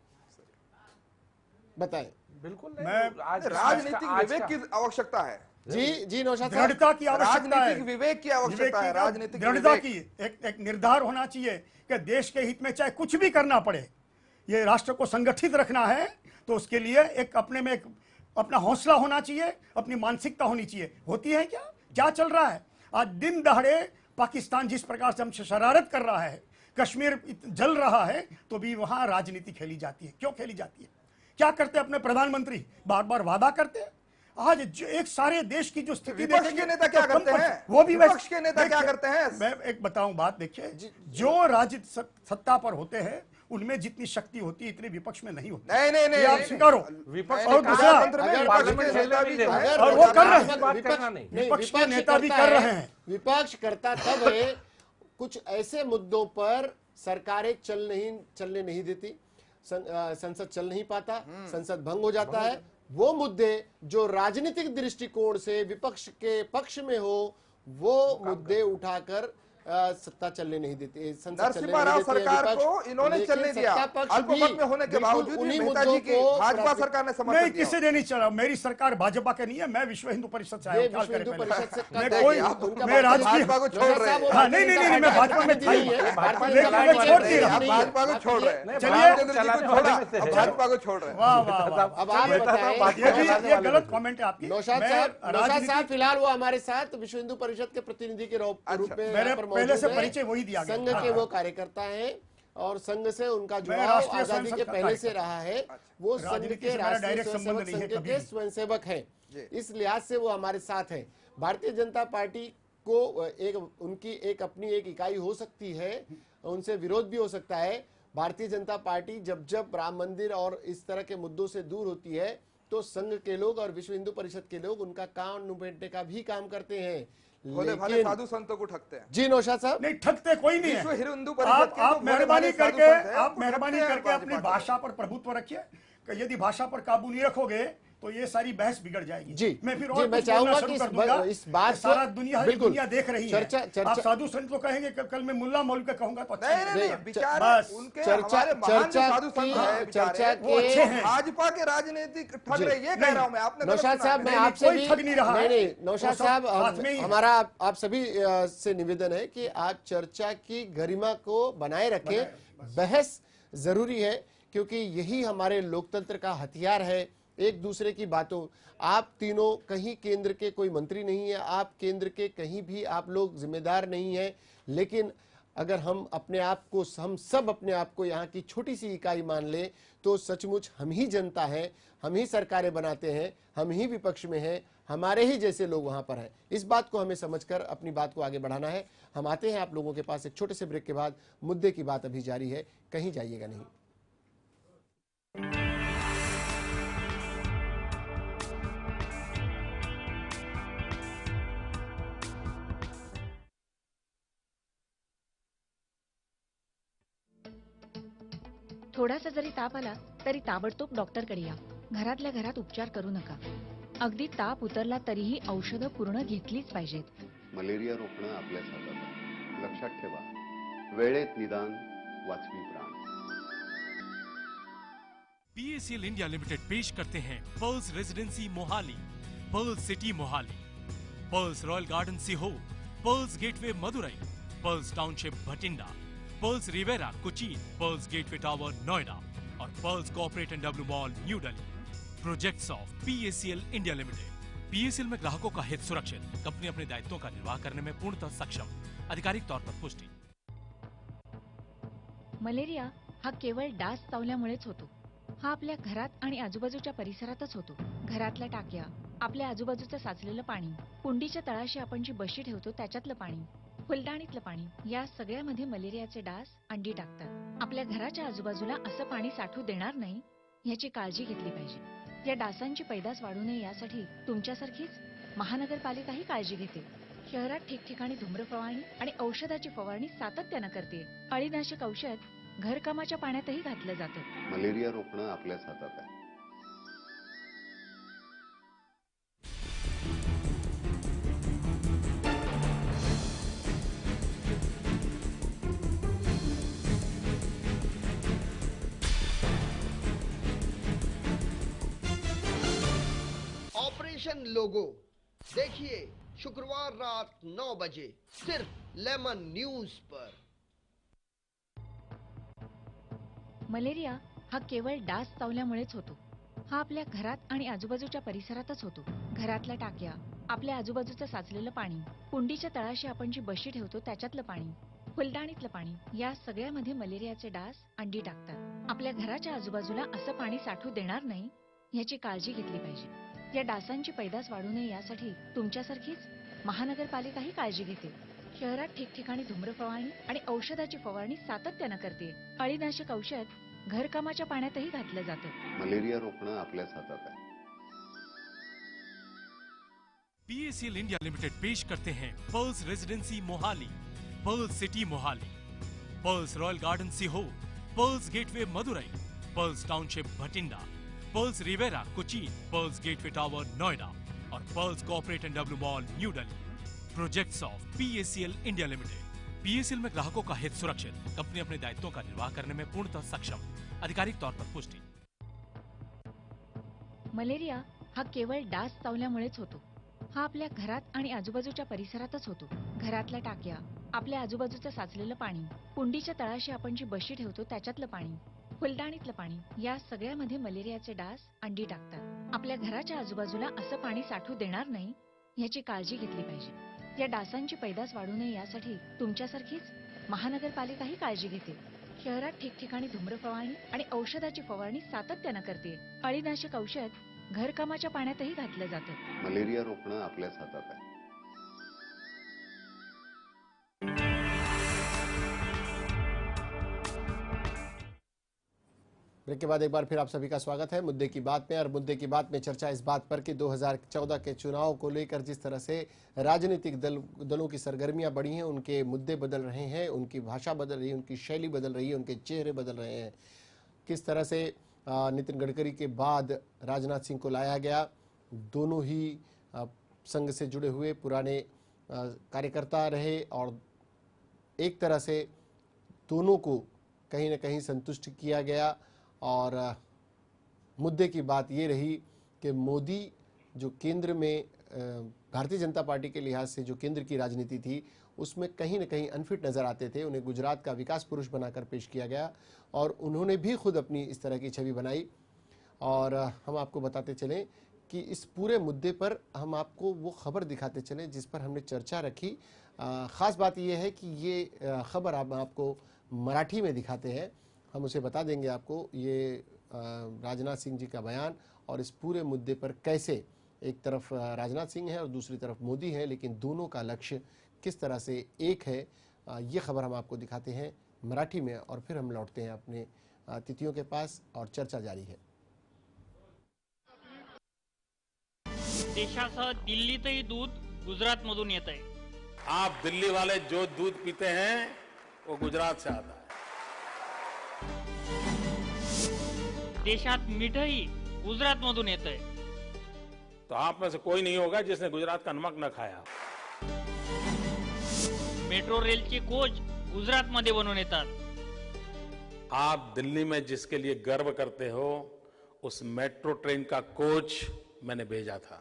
बताएं। बिल्कुल राजनीतिक विवेक की आवश्यकता है। जी नौशाद साहब, दृढ़ता की आवश्यकता है, राजनीतिक विवेक की आवश्यकता है, राजनीतिक दृढ़ता की एक निर्धार होना चाहिए कि देश के हित में चाहे कुछ भी करना पड़े, ये राष्ट्र को संगठित रखना है, तो उसके लिए एक अपने में एक अपना हौसला होना चाहिए, अपनी मानसिकता होनी चाहिए। होती है क्या चल रहा है आज? दिन दहाड़े पाकिस्तान जिस प्रकार से हमसे शरारत कर रहा है, कश्मीर जल रहा है, तो भी वहां राजनीति खेली जाती है। क्यों खेली जाती है? क्या करते अपने प्रधानमंत्री? बार बार वादा करते हैं। आज एक सारे देश की जो स्थिति विपक्ष के नेता क्या करते हैं? वो भी विपक्ष के नेता क्या करते हैं? मैं एक बताऊं बात, देखिए, जो राज्य सत्ता पर होते हैं उनमें जितनी शक्ति होती है इतनी विपक्ष में नहीं होती। नहीं आप स्वीकारो। विपक्ष और दूसरा, और वो कर रहे हैं, विपक्ष के नेता भी कर रहे हैं। विपक्ष करता तब है कुछ ऐसे मुद्दों पर सरकारें चलने नहीं देती, संसद चल नहीं पाता, संसद भंग हो जाता है। वो मुद्दे जो राजनीतिक दृष्टिकोण से विपक्ष के पक्ष में हो, वो मुद्दे उठाकर सत्ता चलने नहीं देती, संसद चलने नहीं देती है। सरकार को इन्होंने चलने दिया, अल्पमत में होने के बावजूद भी मेहता जी की भाजपा सरकार ने समर्थन नहीं, किसी ने नहीं चला। मेरी सरकार भाजपा के नहीं है, मैं विश्व हिंदू परिषद से आया हूं। मैं राजकीय भाजपा को छोड़ रहे हैं। हाँ, नहीं, मैं भाजपा में थी, लेकिन मैं छोड़ दिया। भाजपा को छोड़ रहे हैं, चलिए भाजपा को छोड़ रहे हैं। वाह वाह वाह। अब आप बताएं, ये गलत कमेंट है आपकी। नौशाद साहब फिलहाल वो हमारे साथ विश्व हिंदू परिषद के प्रतिनिधि के रूप में पहले से परिचय वही दिया गया। संघ के वो कार्यकर्ता हैं, और संघ से उनका मैं जुड़ाव राष्ट्रीय आजादी के स्वयंसेवक पहले से कार्यकर्ता। रहा है। वो संघ राजनीति के से मेरा राष्ट्रीय डायरेक्ट संबंध स्वयंसेवक नहीं है संघ कभी के भी। स्वयंसेवक हैं। जी। इस लिहाज से वो हमारे साथ हैं। भारतीय जनता पार्टी को एक उनकी एक अपनी एक इकाई हो सकती है, उनसे विरोध भी हो सकता है। भारतीय जनता पार्टी जब जब राम मंदिर और इस तरह के मुद्दों से दूर होती है तो संघ के लोग और विश्व हिंदू परिषद के लोग उनका कान नुमेटने का भी काम करते हैं। भोले भाले लेकिन साधु संतों को ठगते हैं। जी नौशाद साहब, नहीं ठगते कोई नहीं विश्व है। हिंदू परिषद के जो आप भोले मेहरबानी भाले साधु करके संत हैं, आप उनको मेहरबानी ठगते हैं करके अपनी भाजपा के भाषा पर प्रभुत्व रखिए कि यदि भाषा पर काबू नहीं रखोगे तो ये सारी बहस बिगड़ जाएगी। जी मैं फिर जी, और मैं कुछ बोलना चाहूंगा शुरू कि कर दूंगा इस बात कि सारा को दुनिया बिल्कुल दुनिया देख रही है। चर्चा आप साधु संत को कहेंगे कल मैं मुल्ला मौलवी का कहूंगा तो अच्छा नहीं नहीं लगेगा। नहीं विचार बस उनके चर्चा- हमारे महान जो चर्चा साधु संत की- हैं चर्चा बेचारे, के- वो अच्छे हैं। भाजपा के राजनीतिक ठग जी। रहे, ये कह नहीं, रहा हूं मैं। आपने गलत नौशाद सुना साहब, है। मैं नहीं, आपसे कोई भी ठग नहीं रहा है। नहीं, नौशाद वो सब साहब, साथ में ही है। हमारा आप सभी से निवेदन है कि आप चर्चा की गरिमा को बनाए रखें। बहस जरूरी है क्योंकि यही हमारे लोकतंत्र का हथियार है। एक दूसरे की बातों, आप तीनों कहीं केंद्र के कोई मंत्री नहीं है, आप केंद्र के कहीं भी आप लोग जिम्मेदार नहीं है, लेकिन अगर हम अपने आप को, हम सब अपने आप को यहाँ की छोटी सी इकाई मान लें तो सचमुच हम ही जनता है, हम ही सरकारें बनाते हैं, हम ही विपक्ष में हैं, हमारे ही जैसे लोग वहां पर हैं। इस बात को हमें समझकर अपनी बात को आगे बढ़ाना है। हम आते हैं आप लोगों के पास एक छोटे से ब्रेक के बाद। मुद्दे की बात अभी जारी है, कहीं जाइएगा नहीं। थोडासा जरी ताप आला तरी ताबडतोब डॉक्टरकडे या. घरातल्या घरात उपचार करू नका. अगदी ताप उतरला तरीही औषधं पूर्ण घेतलीच पाहिजेत. मलेरिया रोखणं आपल्याच हातात आहे. लक्षात ठेवा, वेळेत निदान वाचवी प्राण. PACL इंडिया लिमिटेड पेश करते हैं Pearls Residency Mohali, Pearls City Mohali, Pearls Royal Garden Sehore, Pearls Gateway Madurai, Pearls Township Bathinda, Pearls Riviera Cochin, Pearls Gateway Tower Noida और Pearls Corporate and W Mall New Delhi. Projects of PACL India limited. PACL में ग्राहकों का हित सुरक्षित. कंपनी अपने दायित्वों का निर्वाह करने में पूर्णतः सक्षम. आधिकारिक तौर पर पुष्टि. मलेरिया हा केवळ डास चावल्यामुळेच होतो. हा आपल्या घरात आणि आजूबाजूच्या परिसरातच होतो. घरातल्या टाक्या, आपल्या आजूबाजूचं साचलेलं पाणी, कुंडीच्या तळाशी आपण जी बशी ठेवतो त्याच्यातलं पाणी, फुलदाणीतलं पाणी, या सगळ्यामध्ये मलेरियाचे डास अंडी टाकतात. आपल्या घराच्या आजूबाजूला असं पाणी साठू देणार नाही याची काळजी घेतली पाहिजे. या डासांची पैदास वाढू नये यासाठी तुमच्यासारखीच महानगरपालिकाही काळजी घेते. शहरात ठिकठिकाणी धूम्रफवारणी आणि औषधाची फवारणी सातत्यानं करते. अळीनाशक औषध घरकामाच्या पाण्यातही घातलं जातं. मलेरिया रोखणं आपल्याच हातात आहे. ऑपरेशन लोगो देखिए शुक्रवार रात 9 बजे सिर्फ लेमन न्यूज पर. मलेरिया हा केवळ डास चावल्यामुळेच होतो. हा आपल्या घरात आणि आजूबाजूच्या परिसरातच होतो. घरातल्या टाक्या, आपल्या आजूबाजूचं साचलेलं पाणी, कुंडीच्या तळाशी आपण जी बशी ठेवतो त्याच्यातलं पाणी, फुलदाणीतलं पाणी, या सगळ्यामध्ये मलेरियाचे डास अंडी टाकतात. आपल्या घराच्या आजूबाजूला असं पाणी साठू देणार नाही याची काळजी घेतली पाहिजे. या डासांची पैदास वाढू नये यासाठी तुमच्यासारखीच महानगरपालिकाही काळजी घेते. शहरात ठिकठिकाणी धूम्रफवारणी आणि औषधाची फवारणी सातत्यानं करते. अळीनाशक औषध घरकामाच्या पाण्यातही घातलं जातं. मलेरिया रोखणं आपल्याच हातात आहे. PACL इंडिया लिमिटेड पेश करते हैं Pearls Residency Mohali, Pearls City Mohali, Pearls Royal Garden Sehore, Pearls Gateway Madurai, Pearls Township Bathinda, Pearls Riviera Cochin, Pearls Gateway Tower Noida और Pearls Corporate and W Mall New Delhi. Projects of PACL India limited. PACL में ग्राहकों का हित सुरक्षित. कंपनी अपने दायित्वों का निर्वाह करने में पूर्णतः सक्षम. आधिकारिक तौर पर पुष्टि. मलेरिया हा केवळ डास चावल्यामुळेच होतो. हा आपल्या घरात आणि आजूबाजूच्या परिसरातच होतो. घरातल्या टाक्या, आपल्या आजूबाजूचं साचलेलं पाणी, कुंडीच्या तळाशी आपण जी बशी ठेवतो त्याच्यातलं पाणी, फुलदाणीतलं पाणी, या सगळ्यामध्ये मलेरियाचे डास अंडी टाकतात. आपल्या घराच्या आजूबाजूला असं पाणी साठू देणार नाही याची काळजी घेतली पाहिजे. या डासांची पैदास वाढू नये यासाठी तुमच्यासारखीच महानगरपालिकाही काळजी घेते. शहरात ठिकठिकाणी धूम्रफवारणी आणि औषधाची फवारणी सातत्यानं करते. अळीनाशक औषध घरकामाच्या पाण्यातही घातलं जातं. मलेरिया रोखणं आपल्याच हातात आहे. ब्रेक के बाद एक बार फिर आप सभी का स्वागत है मुद्दे की बात में। और मुद्दे की बात में चर्चा इस बात पर कि 2014 के चुनाव को लेकर जिस तरह से राजनीतिक दलों की सरगर्मियां बढ़ी हैं, उनके मुद्दे बदल रहे हैं, उनकी भाषा बदल रही है, उनकी शैली बदल रही है, उनके चेहरे बदल रहे हैं। किस तरह से नितिन गडकरी के बाद राजनाथ सिंह को लाया गया। दोनों ही संघ से जुड़े हुए पुराने कार्यकर्ता रहे और एक तरह से दोनों को कहीं ना कहीं संतुष्ट किया गया। और मुद्दे की बात ये रही कि मोदी जो केंद्र में भारतीय जनता पार्टी के लिहाज से जो केंद्र की राजनीति थी उसमें कहीं ना कहीं अनफिट नज़र आते थे। उन्हें गुजरात का विकास पुरुष बनाकर पेश किया गया और उन्होंने भी खुद अपनी इस तरह की छवि बनाई। और हम आपको बताते चलें कि इस पूरे मुद्दे पर हम आपको वो खबर दिखाते चलें जिस पर हमने चर्चा रखी। ख़ास बात यह है कि ये खबर हम आपको मराठी में दिखाते हैं। हम उसे बता देंगे आपको ये राजनाथ सिंह जी का बयान और इस पूरे मुद्दे पर कैसे एक तरफ राजनाथ सिंह है और दूसरी तरफ मोदी है, लेकिन दोनों का लक्ष्य किस तरह से एक है। ये खबर हम आपको दिखाते हैं मराठी में और फिर हम लौटते हैं अपने अतिथियों के पास और चर्चा जारी है। देशासह दिल्लीतही दूध गुजरातमधून येत आहे. आप दिल्ली वाले जो दूध पीते हैं वो गुजरात से आता है. देशात मीठही गुजरातमधून येत आहे. तो आप में से कोई नहीं होगा जिसने गुजरात का नमक न खाया. मेट्रो रेलचे कोच गुजरातमध्ये बनवून येतात. आप दिल्ली में जिसके लिए गर्व करते हो उस मेट्रो ट्रेन का कोच मैंने भेजा था.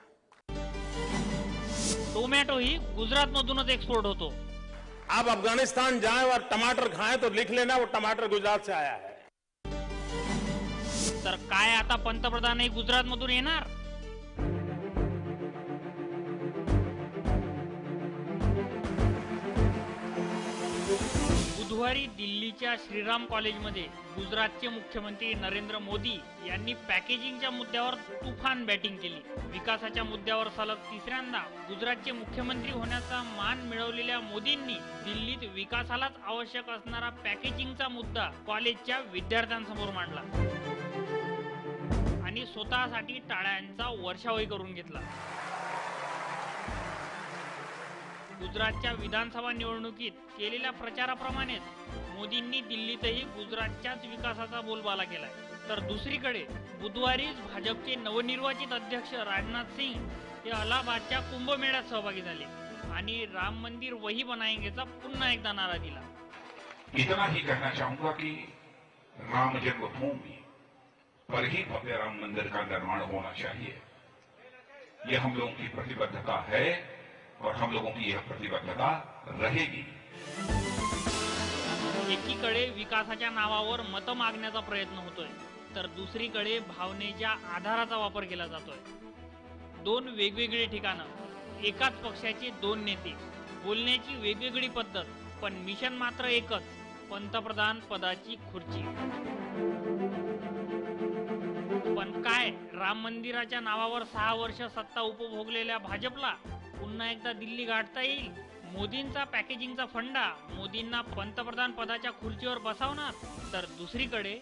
टोमॅटो ही गुजरातमधूनच एक्सपोर्ट होतो. आप अफगानिस्तान जाएं और टमाटर खाएं तो लिख लेना वो टमाटर गुजरात से आया है. तर काय आता पंतप्रधानही गुजरातमधून येणार? बुधवारी दिल्लीच्या श्रीराम कॉलेजमध्ये गुजरातचे मुख्यमंत्री नरेंद्र मोदी यांनी पॅकेजिंगच्या मुद्द्यावर तुफान बॅटिंग केली. विकासाच्या मुद्द्यावर सलग तिसऱ्यांदा गुजरातचे मुख्यमंत्री होण्याचा मान मिळवलेल्या मोदींनी दिल्लीत विकासालाच आवश्यक असणारा पॅकेजिंगचा मुद्दा कॉलेजच्या विद्यार्थ्यांसमोर मांडला आणि स्वतःसाठी टाळ्यांचा वर्षावही करून घेतला. गुजरातच्या विधानसभा निवडणुकीत केलेल्या प्रचाराप्रमाणेच मोदींनी दिल्लीतही गुजरातच्याच विकासाचा बोलबाला केलाय. तर दुसरीकडे बुधवारीच भाजपचे नवनिर्वाचित अध्यक्ष राजनाथ सिंह हे अलाहाबादच्या कुंभमेळ्यात सहभागी झाले आणि राम मंदिर वही बनाएंगेचा पुन्हा एकदा नारा दिला. इतना ही कहना चाहूंगा कि राम जन्मभूमि पर ही भव्य राम मंदिर का निर्माण होना चाहिए. यह हम लोगों की प्रतिबद्धता है और हम लोगों की यह प्रतिबद्धता रहेगी. एकीकडे विकासाच्या नावावर मत मागण्याचा प्रयत्न होतोय तर दुसरीकडे भावनेच्या आधाराचा वापर केला जातोय. दोन वेगवेगळी ठिकाणं, एकाच पक्षाचे दोन नेते, बोलण्याची वेगवेगळी पद्धत, पण मिशन मात्र एकच, पंतप्रधान पदाची खुर्ची. पण काय राम मंदिराच्या नावावर 6 वर्ष सत्ता उपभोगलेल्या भाजपला पुन्हा एकदा दिल्ली गाठता येईल? मोदींचा पॅकेजिंगचा फंडा मोदींना पंतप्रधान पदाच्या खुर्चीवर बसवणार. तर दुसरीकडे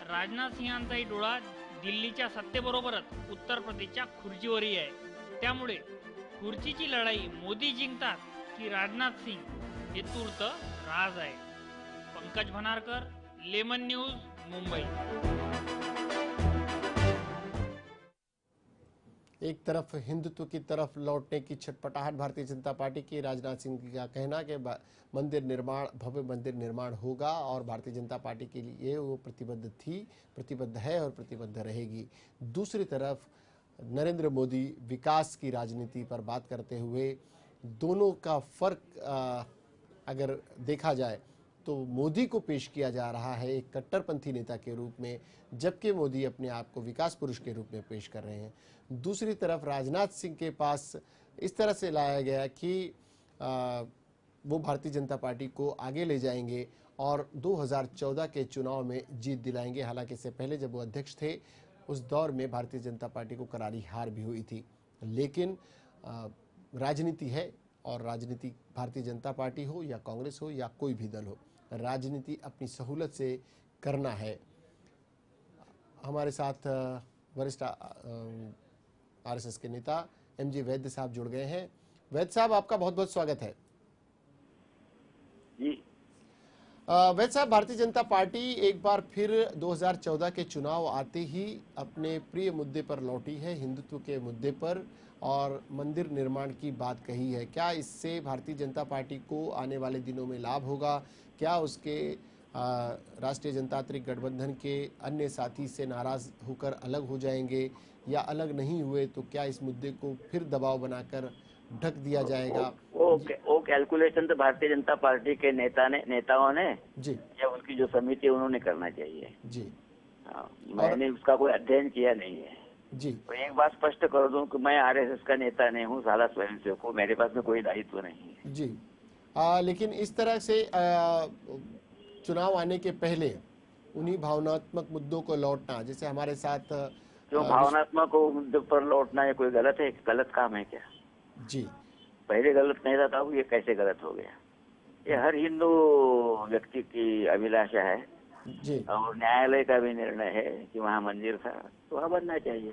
राजनाथ सिंहांचाही डोळा दिल्लीच्या सत्तेबरोबरच उत्तर प्रदेशच्या खुर्चीवरही आहे. त्यामुळे खुर्चीची लढाई मोदी जिंकतात की राजनाथ सिंग हे तूर्त राज आहे. Pankaj Bhanarkar, Lemon News, Mumbai. एक तरफ हिंदुत्व की तरफ लौटने की छटपटाहट भारतीय जनता पार्टी की, राजनाथ सिंह का कहना कि मंदिर निर्माण, भव्य मंदिर निर्माण होगा और भारतीय जनता पार्टी के लिए वो प्रतिबद्ध थी, प्रतिबद्ध है और प्रतिबद्ध रहेगी. दूसरी तरफ नरेंद्र मोदी विकास की राजनीति पर बात करते हुए दोनों का फर्क अगर देखा जाए तो मोदी को पेश किया जा रहा है एक कट्टरपंथी नेता के रूप में, जबकि मोदी अपने आप को विकास पुरुष के रूप में पेश कर रहे हैं. दूसरी तरफ राजनाथ सिंह के पास इस तरह से लाया गया कि वो भारतीय जनता पार्टी को आगे ले जाएंगे और 2014 के चुनाव में जीत दिलाएंगे। हालांकि इससे पहले जब वो अध्यक्ष थे उस दौर में भारतीय जनता पार्टी को करारी हार भी हुई थी। लेकिन राजनीति है और राजनीति भारतीय जनता पार्टी हो या कांग्रेस हो या कोई भी दल हो, राजनीति अपनी सहूलत से करना है। हमारे साथ वरिष्ठ आरएसएस के नेता एमजी वैद्य साहब जुड़ गए हैं। वैद्य साहब, आपका बहुत बहुत स्वागत है। जी वैद्य साहब, भारतीय जनता पार्टी एक बार फिर 2014 के चुनाव आते ही अपने प्रिय मुद्दे पर लौटी है, हिंदुत्व के मुद्दे पर, और मंदिर निर्माण की बात कही है। क्या इससे भारतीय जनता पार्टी को आने वाले दिनों में लाभ होगा? क्या उसके राष्ट्रीय जनतांत्रिक गठबंधन के अन्य साथी से नाराज होकर अलग हो जाएंगे, या अलग नहीं हुए तो क्या इस मुद्दे को फिर दबाव बनाकर ढक दिया जाएगा? वो कैलकुलेशन तो भारतीय जनता पार्टी के नेताओं ने जी, या उनकी जो समिति उन्होंने करना चाहिए जी। मैंने उसका कोई अध्ययन किया नहीं है जी। तो एक बात स्पष्ट कर दूं कि मैं आरएसएस का नेता नहीं हूँ, सादा स्वयंसेवक हूँ, मेरे पास में कोई दायित्व नहीं है जी। लेकिन इस तरह से चुनाव आने के पहले उन्हीं भावनात्मक मुद्दों को लौटना, जैसे हमारे साथ जो भावनात्मक मुद्दे पर लौटना ये कोई गलत काम है क्या? जी, पहले गलत नहीं था, अब ये कैसे गलत हो गया? ये हर हिंदू व्यक्ति की अभिलाषा है जी। और न्यायालय का भी निर्णय है कि वहाँ मंदिर था तो वहाँ बनना चाहिए।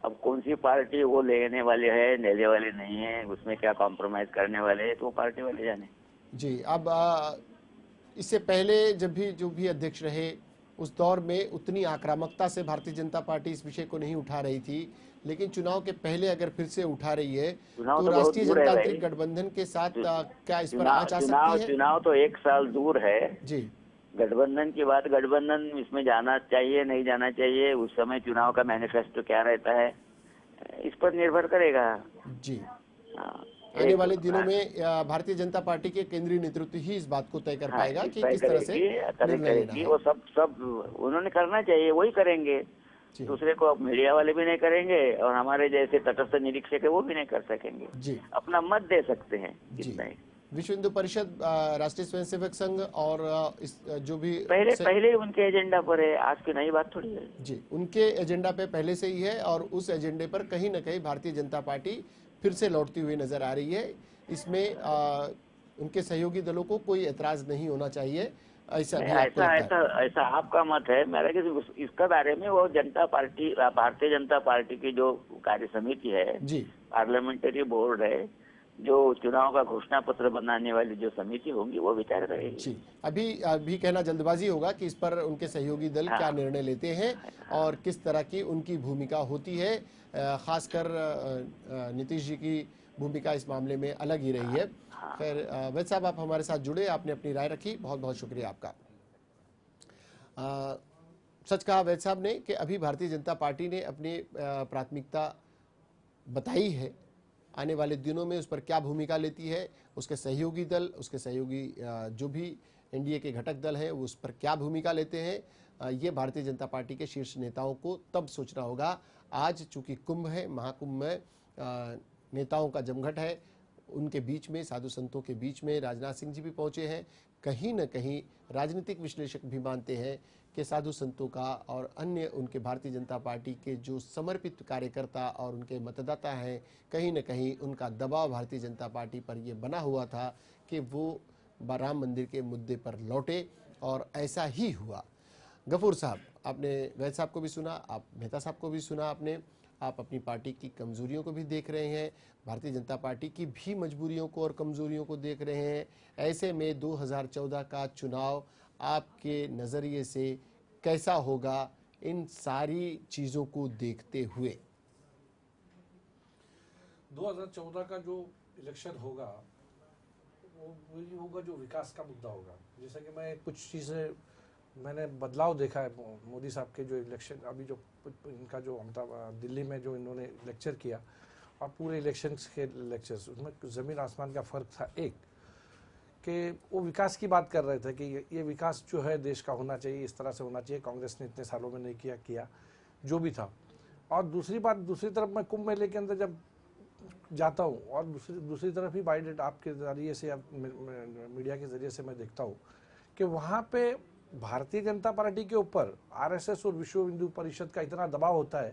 अब कौन सी पार्टी वो लेने वाले है, लेने वाले नहीं है, उसमें क्या कॉम्प्रोमाइज करने वाले है, तो वो पार्टी वाले जाने। जी। अब इससे पहले जब भी जो भी अध्यक्ष रहे उस दौर में उतनी आक्रामकता से भारतीय जनता पार्टी इस विषय को नहीं उठा रही थी, लेकिन चुनाव के पहले अगर फिर से उठा रही है तो राष्ट्रीय जनतांत्रिक गठबंधन के साथ क्या इस पर आ सकती है? चुनाव तो 1 साल दूर है जी। गठबंधन की बात, गठबंधन इसमें जाना चाहिए नहीं जाना चाहिए, उस समय चुनाव का मैनिफेस्टो क्या रहता है इस पर निर्भर करेगा। जी। आने वाले दिनों में भारतीय जनता पार्टी के केंद्रीय नेतृत्व ही इस बात को तय कर पाएगा कि किस तरह से निर्णय लेना है। वो सब उन्होंने करना चाहिए, वही करेंगे। दूसरे को अब मीडिया वाले भी नहीं करेंगे और हमारे जैसे तटस्थ निरीक्षक है वो भी नहीं कर सकेंगे। जी। अपना मत दे सकते हैं जी। विश्व हिंदू परिषद, राष्ट्रीय स्वयंसेवक संघ और इस जो भी पहले उनके एजेंडा पर है, आज की नई बात थोड़ी है। जी, उनके एजेंडा पे पहले से ही है और उस एजेंडे पर कहीं न कहीं भारतीय जनता पार्टी फिर से लौटती हुई नजर आ रही है। इसमें उनके सहयोगी दलों को कोई एतराज नहीं होना चाहिए, ऐसा आपका मत है। मेरा कि इसका बारे में वो जनता पार्टी, भारतीय जनता पार्टी की जो कार्य समिति है जी, पार्लियामेंट्री बोर्ड है, जो चुनाव का घोषणा पत्र बनाने वाली जो समिति होगी वो विचार करेगी। जी। अभी कहना जल्दबाजी होगा कि इस पर उनके सहयोगी दल क्या निर्णय लेते हैं और किस तरह की उनकी भूमिका होती है। खासकर नीतीश जी की भूमिका इस मामले में अलग ही रही है। खैर, वैद्य साहब आप हमारे साथ जुड़े, आपने अपनी राय रखी, बहुत बहुत शुक्रिया आपका। सच कहा वैद्य साहब ने कि अभी भारतीय जनता पार्टी ने अपनी प्राथमिकता बताई है, आने वाले दिनों में उस पर क्या भूमिका लेती है, उसके सहयोगी दल, उसके सहयोगी जो भी एनडीए के घटक दल हैं वो उस पर क्या भूमिका लेते हैं, ये भारतीय जनता पार्टी के शीर्ष नेताओं को तब सोचना होगा। आज चूंकि कुंभ है, महाकुंभ में नेताओं का जमघट है, उनके बीच में, साधु संतों के बीच में राजनाथ सिंह जी भी पहुंचे हैं। कहीं न कहीं राजनीतिक विश्लेषक भी मानते हैं कि साधु संतों का और अन्य उनके भारतीय जनता पार्टी के जो समर्पित कार्यकर्ता और उनके मतदाता हैं, कहीं न कहीं उनका दबाव भारतीय जनता पार्टी पर यह बना हुआ था कि वो राम मंदिर के मुद्दे पर लौटे, और ऐसा ही हुआ। गफूर साहब, आपने वैद्य साहब को भी सुना, आप मेहता साहब को भी सुना, आप अपनी पार्टी की कमजोरियों को भी देख रहे हैं, भारतीय जनता पार्टी की भी मजबूरियों को और कमजोरियों को देख रहे हैं। ऐसे में 2014 का चुनाव आपके नज़रिए से कैसा होगा इन सारी चीज़ों को देखते हुए? 2014 का जो इलेक्शन होगा वो वही होगा जो विकास का मुद्दा होगा। जैसे कि मैं कुछ चीज़ें मैंने बदलाव देखा है मोदी साहब के जो इलेक्शन, अभी जो इनका जो दिल्ली में जो इन्होंने लेक्चर किया और पूरे इलेक्शंस के लेक्चर्स, उसमें ज़मीन आसमान का फ़र्क था। एक कि वो विकास की बात कर रहे थे कि ये विकास जो है देश का होना चाहिए, इस तरह से होना चाहिए, कांग्रेस ने इतने सालों में नहीं किया जो भी था। और दूसरी बात, दूसरी तरफ मैं कुंभ मेले के अंदर जब जाता हूँ और दूसरी तरफ भी बाइडेट आपके जरिए से, मीडिया के जरिए से मैं देखता हूँ कि वहाँ पे भारतीय जनता पार्टी के ऊपर आरएसएस और विश्व हिंदू परिषद का इतना दबाव होता है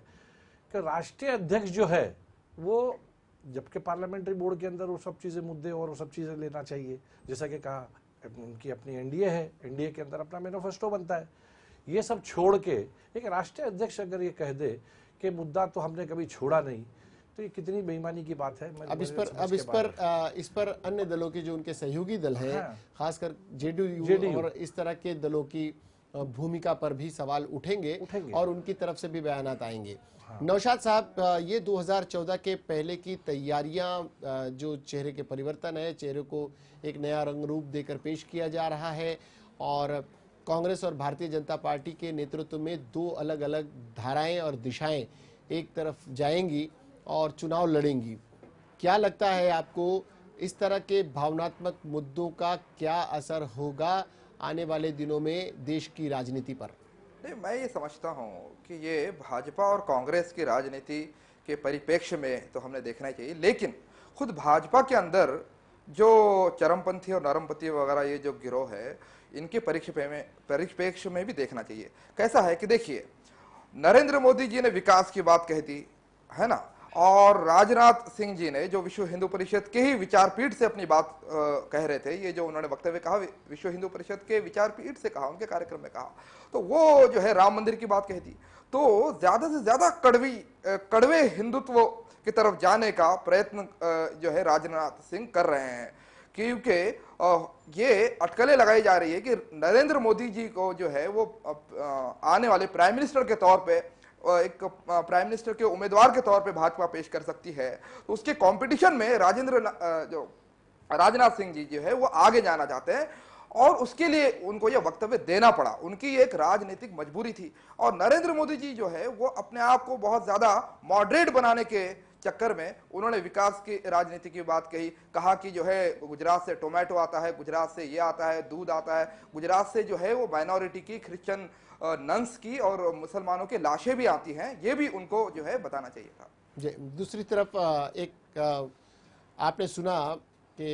कि राष्ट्रीय अध्यक्ष जो है वो, जबकि पार्लियामेंट्री बोर्ड के अंदर वो सब चीज़ें, मुद्दे और वो सब चीज़ें लेना चाहिए, जैसा कि कहा उनकी अपनी एनडीए है, एनडीए के अंदर अपना मैनिफेस्टो बनता है, ये सब छोड़ के एक राष्ट्रीय अध्यक्ष अगर ये कह दे कि मुद्दा तो हमने कभी छोड़ा नहीं, तो ये कितनी बेईमानी की बात है। अब इस पर अन्य दलों के जो उनके सहयोगी दल हैं, हाँ। खासकर जेडीयू और इस तरह के दलों की भूमिका पर भी सवाल उठेंगे और उनकी तरफ से भी बयानात आएंगे। नौशाद साहब, ये 2014 के पहले की तैयारियां, जो चेहरे के परिवर्तन है, चेहरे को एक नया रंग रूप देकर पेश किया जा रहा है और कांग्रेस और भारतीय जनता पार्टी के नेतृत्व में दो अलग अलग धाराएं और दिशाएं एक तरफ जाएंगी और चुनाव लड़ेंगी। क्या लगता है आपको, इस तरह के भावनात्मक मुद्दों का क्या असर होगा आने वाले दिनों में देश की राजनीति पर? नहीं, मैं ये समझता हूँ कि ये भाजपा और कांग्रेस की राजनीति के परिप्रेक्ष्य में तो हमने देखना ही चाहिए, लेकिन खुद भाजपा के अंदर जो चरमपंथी और नरमपंथी वगैरह ये जो गिरोह है, इनके परिप्रेक्ष्य में भी देखना चाहिए। कैसा है कि देखिए, नरेंद्र मोदी जी ने विकास की बात कही थी, है ना, और राजनाथ सिंह जी ने जो विश्व हिंदू परिषद के ही विचारपीठ से अपनी बात कह रहे थे, ये जो उन्होंने वक्तव्य कहा विश्व हिंदू परिषद के विचारपीठ से कहा, उनके कार्यक्रम में कहा, तो वो जो है राम मंदिर की बात कही थी। तो ज्यादा से ज्यादा कड़वे हिंदुत्व की तरफ जाने का प्रयत्न जो है राजनाथ सिंह कर रहे हैं, क्योंकि ये अटकलें लगाई जा रही है कि नरेंद्र मोदी जी को जो है वो आने वाले प्राइम मिनिस्टर के तौर पे, एक प्राइम मिनिस्टर के उम्मीदवार के तौर पे भाजपा पेश कर सकती है। तो उसके कंपटीशन में जो राजनाथ सिंह जी जो है वो आगे जाना चाहते हैं और उसके लिए उनको ये वक्तव्य देना पड़ा, उनकी एक राजनीतिक मजबूरी थी। और नरेंद्र मोदी जी जो है वो अपने आप को बहुत ज्यादा मॉडरेट बनाने के चक्कर में उन्होंने विकास की राजनीति की बात कही, कहा कि जो है गुजरात से टोमेटो आता है, गुजरात से ये आता है, दूध आता है, गुजरात से जो है वो माइनॉरिटी की, क्रिश्चियन नंस की और मुसलमानों की लाशें भी आती हैं, ये भी उनको जो है बताना चाहिए था। दूसरी तरफ एक आपने सुना कि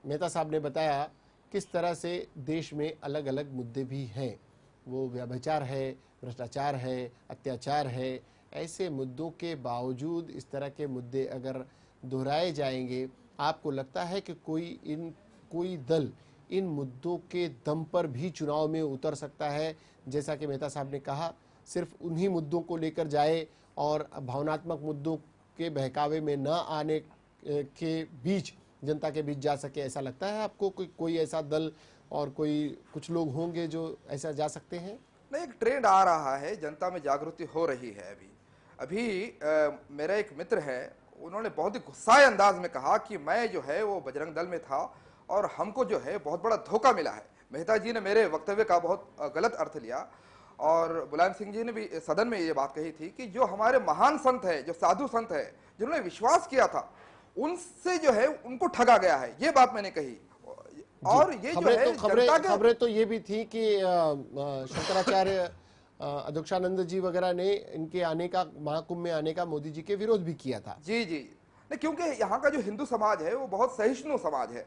मेहता साहब ने बताया किस तरह से देश में अलग अलग मुद्दे भी हैं, वो व्यभिचार है, भ्रष्टाचार है, अत्याचार है। ऐसे मुद्दों के बावजूद इस तरह के मुद्दे अगर दोहराए जाएंगे, आपको लगता है कि कोई दल इन मुद्दों के दम पर भी चुनाव में उतर सकता है? जैसा कि मेहता साहब ने कहा, सिर्फ उन्हीं मुद्दों को लेकर जाए और भावनात्मक मुद्दों के बहकावे में न आने के बीच जनता के बीच जा सके, ऐसा लगता है आपको? कोई ऐसा दल और कुछ लोग होंगे जो ऐसा जा सकते हैं? नहीं, एक ट्रेंड आ रहा है, जनता में जागृति हो रही है। अभी मेरा एक मित्र है, उन्होंने बहुत ही गुस्साए अंदाज में कहा कि मैं जो है वो बजरंग दल में था और हमको जो है बहुत बड़ा धोखा मिला है। मेहता जी ने मेरे वक्तव्य का बहुत गलत अर्थ लिया और मुलायम सिंह जी ने भी सदन में ये बात कही थी कि जो हमारे महान संत है, जो साधु संत है, जिन्होंने विश्वास किया था, उनसे जो है उनको ठगा गया है, ये बात मैंने कही। और ये जो है खबरें तो ये भी थी कि शंकराचार्य अध्यक्षानंद जी वगैरह ने इनके आने का, महाकुंभ में आने का मोदी जी के विरोध भी किया था। जी जी, नहीं, क्योंकि यहाँ का जो हिंदू समाज है वो बहुत सहिष्णु समाज है,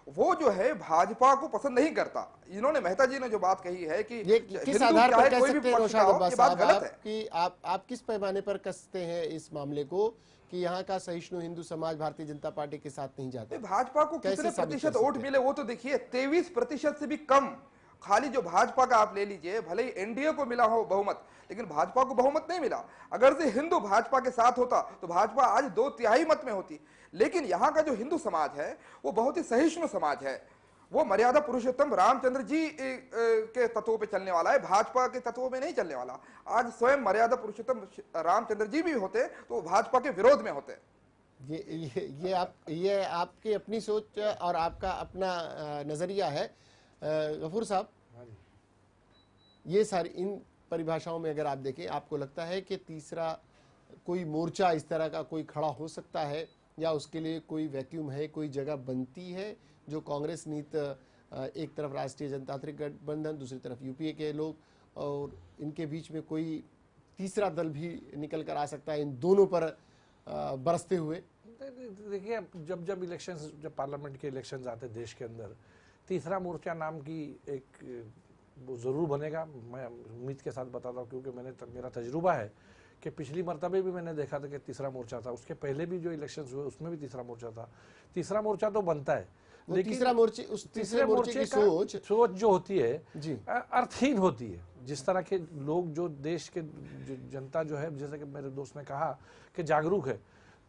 वो जो है भाजपा को पसंद नहीं करता। इन्होंने, मेहता जी ने जो बात कही है कि ये किस आधार पर कह सकते हैं नौशाद अब्बास साहब कि आप किस पैमाने पर कसते हैं इस मामले को कि यहाँ का सहिष्णु हिंदू समाज भारतीय जनता पार्टी के साथ नहीं जाता? भाजपा को कितने प्रतिशत वोट मिले वो तो देखिए, 23% से भी कम। खाली जो भाजपा का आप ले लीजिए, भले ही एनडीए को मिला हो बहुमत, लेकिन भाजपा को बहुमत नहीं मिला। अगर से हिंदू भाजपा के साथ होता तो भाजपा आज 2/3 मत में होती। लेकिन यहाँ का जो हिंदू समाज है वो बहुत ही सहिष्णु समाज है, वो मर्यादा पुरुषोत्तम रामचंद्र जी के तत्वों पे चलने वाला है, भाजपा के तत्वों में नहीं चलने वाला। आज स्वयं मर्यादा पुरुषोत्तम रामचंद्र जी भी होते तो भाजपा के विरोध में होते। ये आपकी अपनी सोच और आपका अपना नजरिया है। गफूर साहब, ये सारी इन परिभाषाओं में अगर आप देखें, आपको लगता है कि तीसरा कोई मोर्चा इस तरह का कोई खड़ा हो सकता है या उसके लिए कोई वैक्यूम है, कोई जगह बनती है जो कांग्रेस नीत, एक तरफ राष्ट्रीय जनतांत्रिक गठबंधन, दूसरी तरफ यूपीए के लोग, और इनके बीच में कोई तीसरा दल भी निकल कर आ सकता है इन दोनों पर बरसते हुए? देखिए, जब इलेक्शंस, जब पार्लियामेंट के इलेक्शंस आते देश के अंदर, तीसरा मोर्चा नाम की एक वो ज़रूर बनेगा। मैं उम्मीद के साथ बताता हूँ, क्योंकि मेरा तजुर्बा है कि पिछली मरतबे भी मैंने देखा था कि तीसरा मोर्चा था, उसके पहले भी जो इलेक्शंस हुए उसमें भी तीसरा मोर्चा था। तीसरा मोर्चा तो बनता है, लेकिन तीसरे मोर्चे की सोच जो होती है जी अर्थहीन होती है। जिस तरह के लोग, जो देश के जनता जो है, जैसे कि मेरे दोस्त ने कहा कि जागरूक है,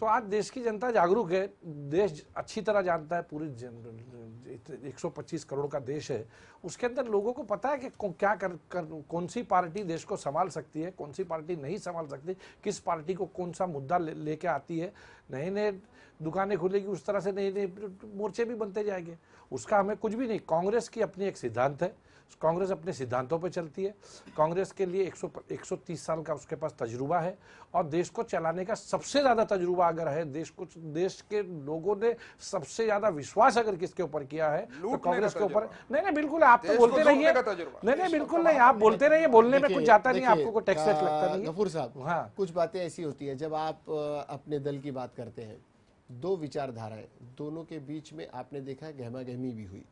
तो आज देश की जनता जागरूक है, देश अच्छी तरह जानता है, पूरी 125 करोड़ का देश है, उसके अंदर लोगों को पता है कि कौन सी पार्टी देश को संभाल सकती है, कौन सी पार्टी नहीं संभाल सकती, किस पार्टी को कौन सा मुद्दा लेके आती है। नए नए दुकानें खुलेगी, उस तरह से नए नए मोर्चे भी बनते जाएंगे, उसका हमें कुछ भी नहीं। कांग्रेस की अपनी एक सिद्धांत है, कांग्रेस अपने सिद्धांतों पर चलती है। कांग्रेस के लिए 130 साल का उसके पास तजुर्बा है, और देश को चलाने का सबसे ज्यादा तजुर्बा अगर है, देश के लोगों ने सबसे ज्यादा विश्वास अगर किसके ऊपर किया है तो कांग्रेस के ऊपर। नहीं, बिल्कुल, आप तो बोलते रहिए। नहीं, बिल्कुल नहीं, आप बोलते रहिए, बोलने में कुछ जाता नहीं, आपको कोई टैक्स लगता नहीं। गफूर साहब, हाँ, कुछ बातें ऐसी होती है जब आप अपने दल की बात करते हैं, दो विचारधाराएं, दोनों के बीच में आपने देखा गहमा गहमी भी हुई।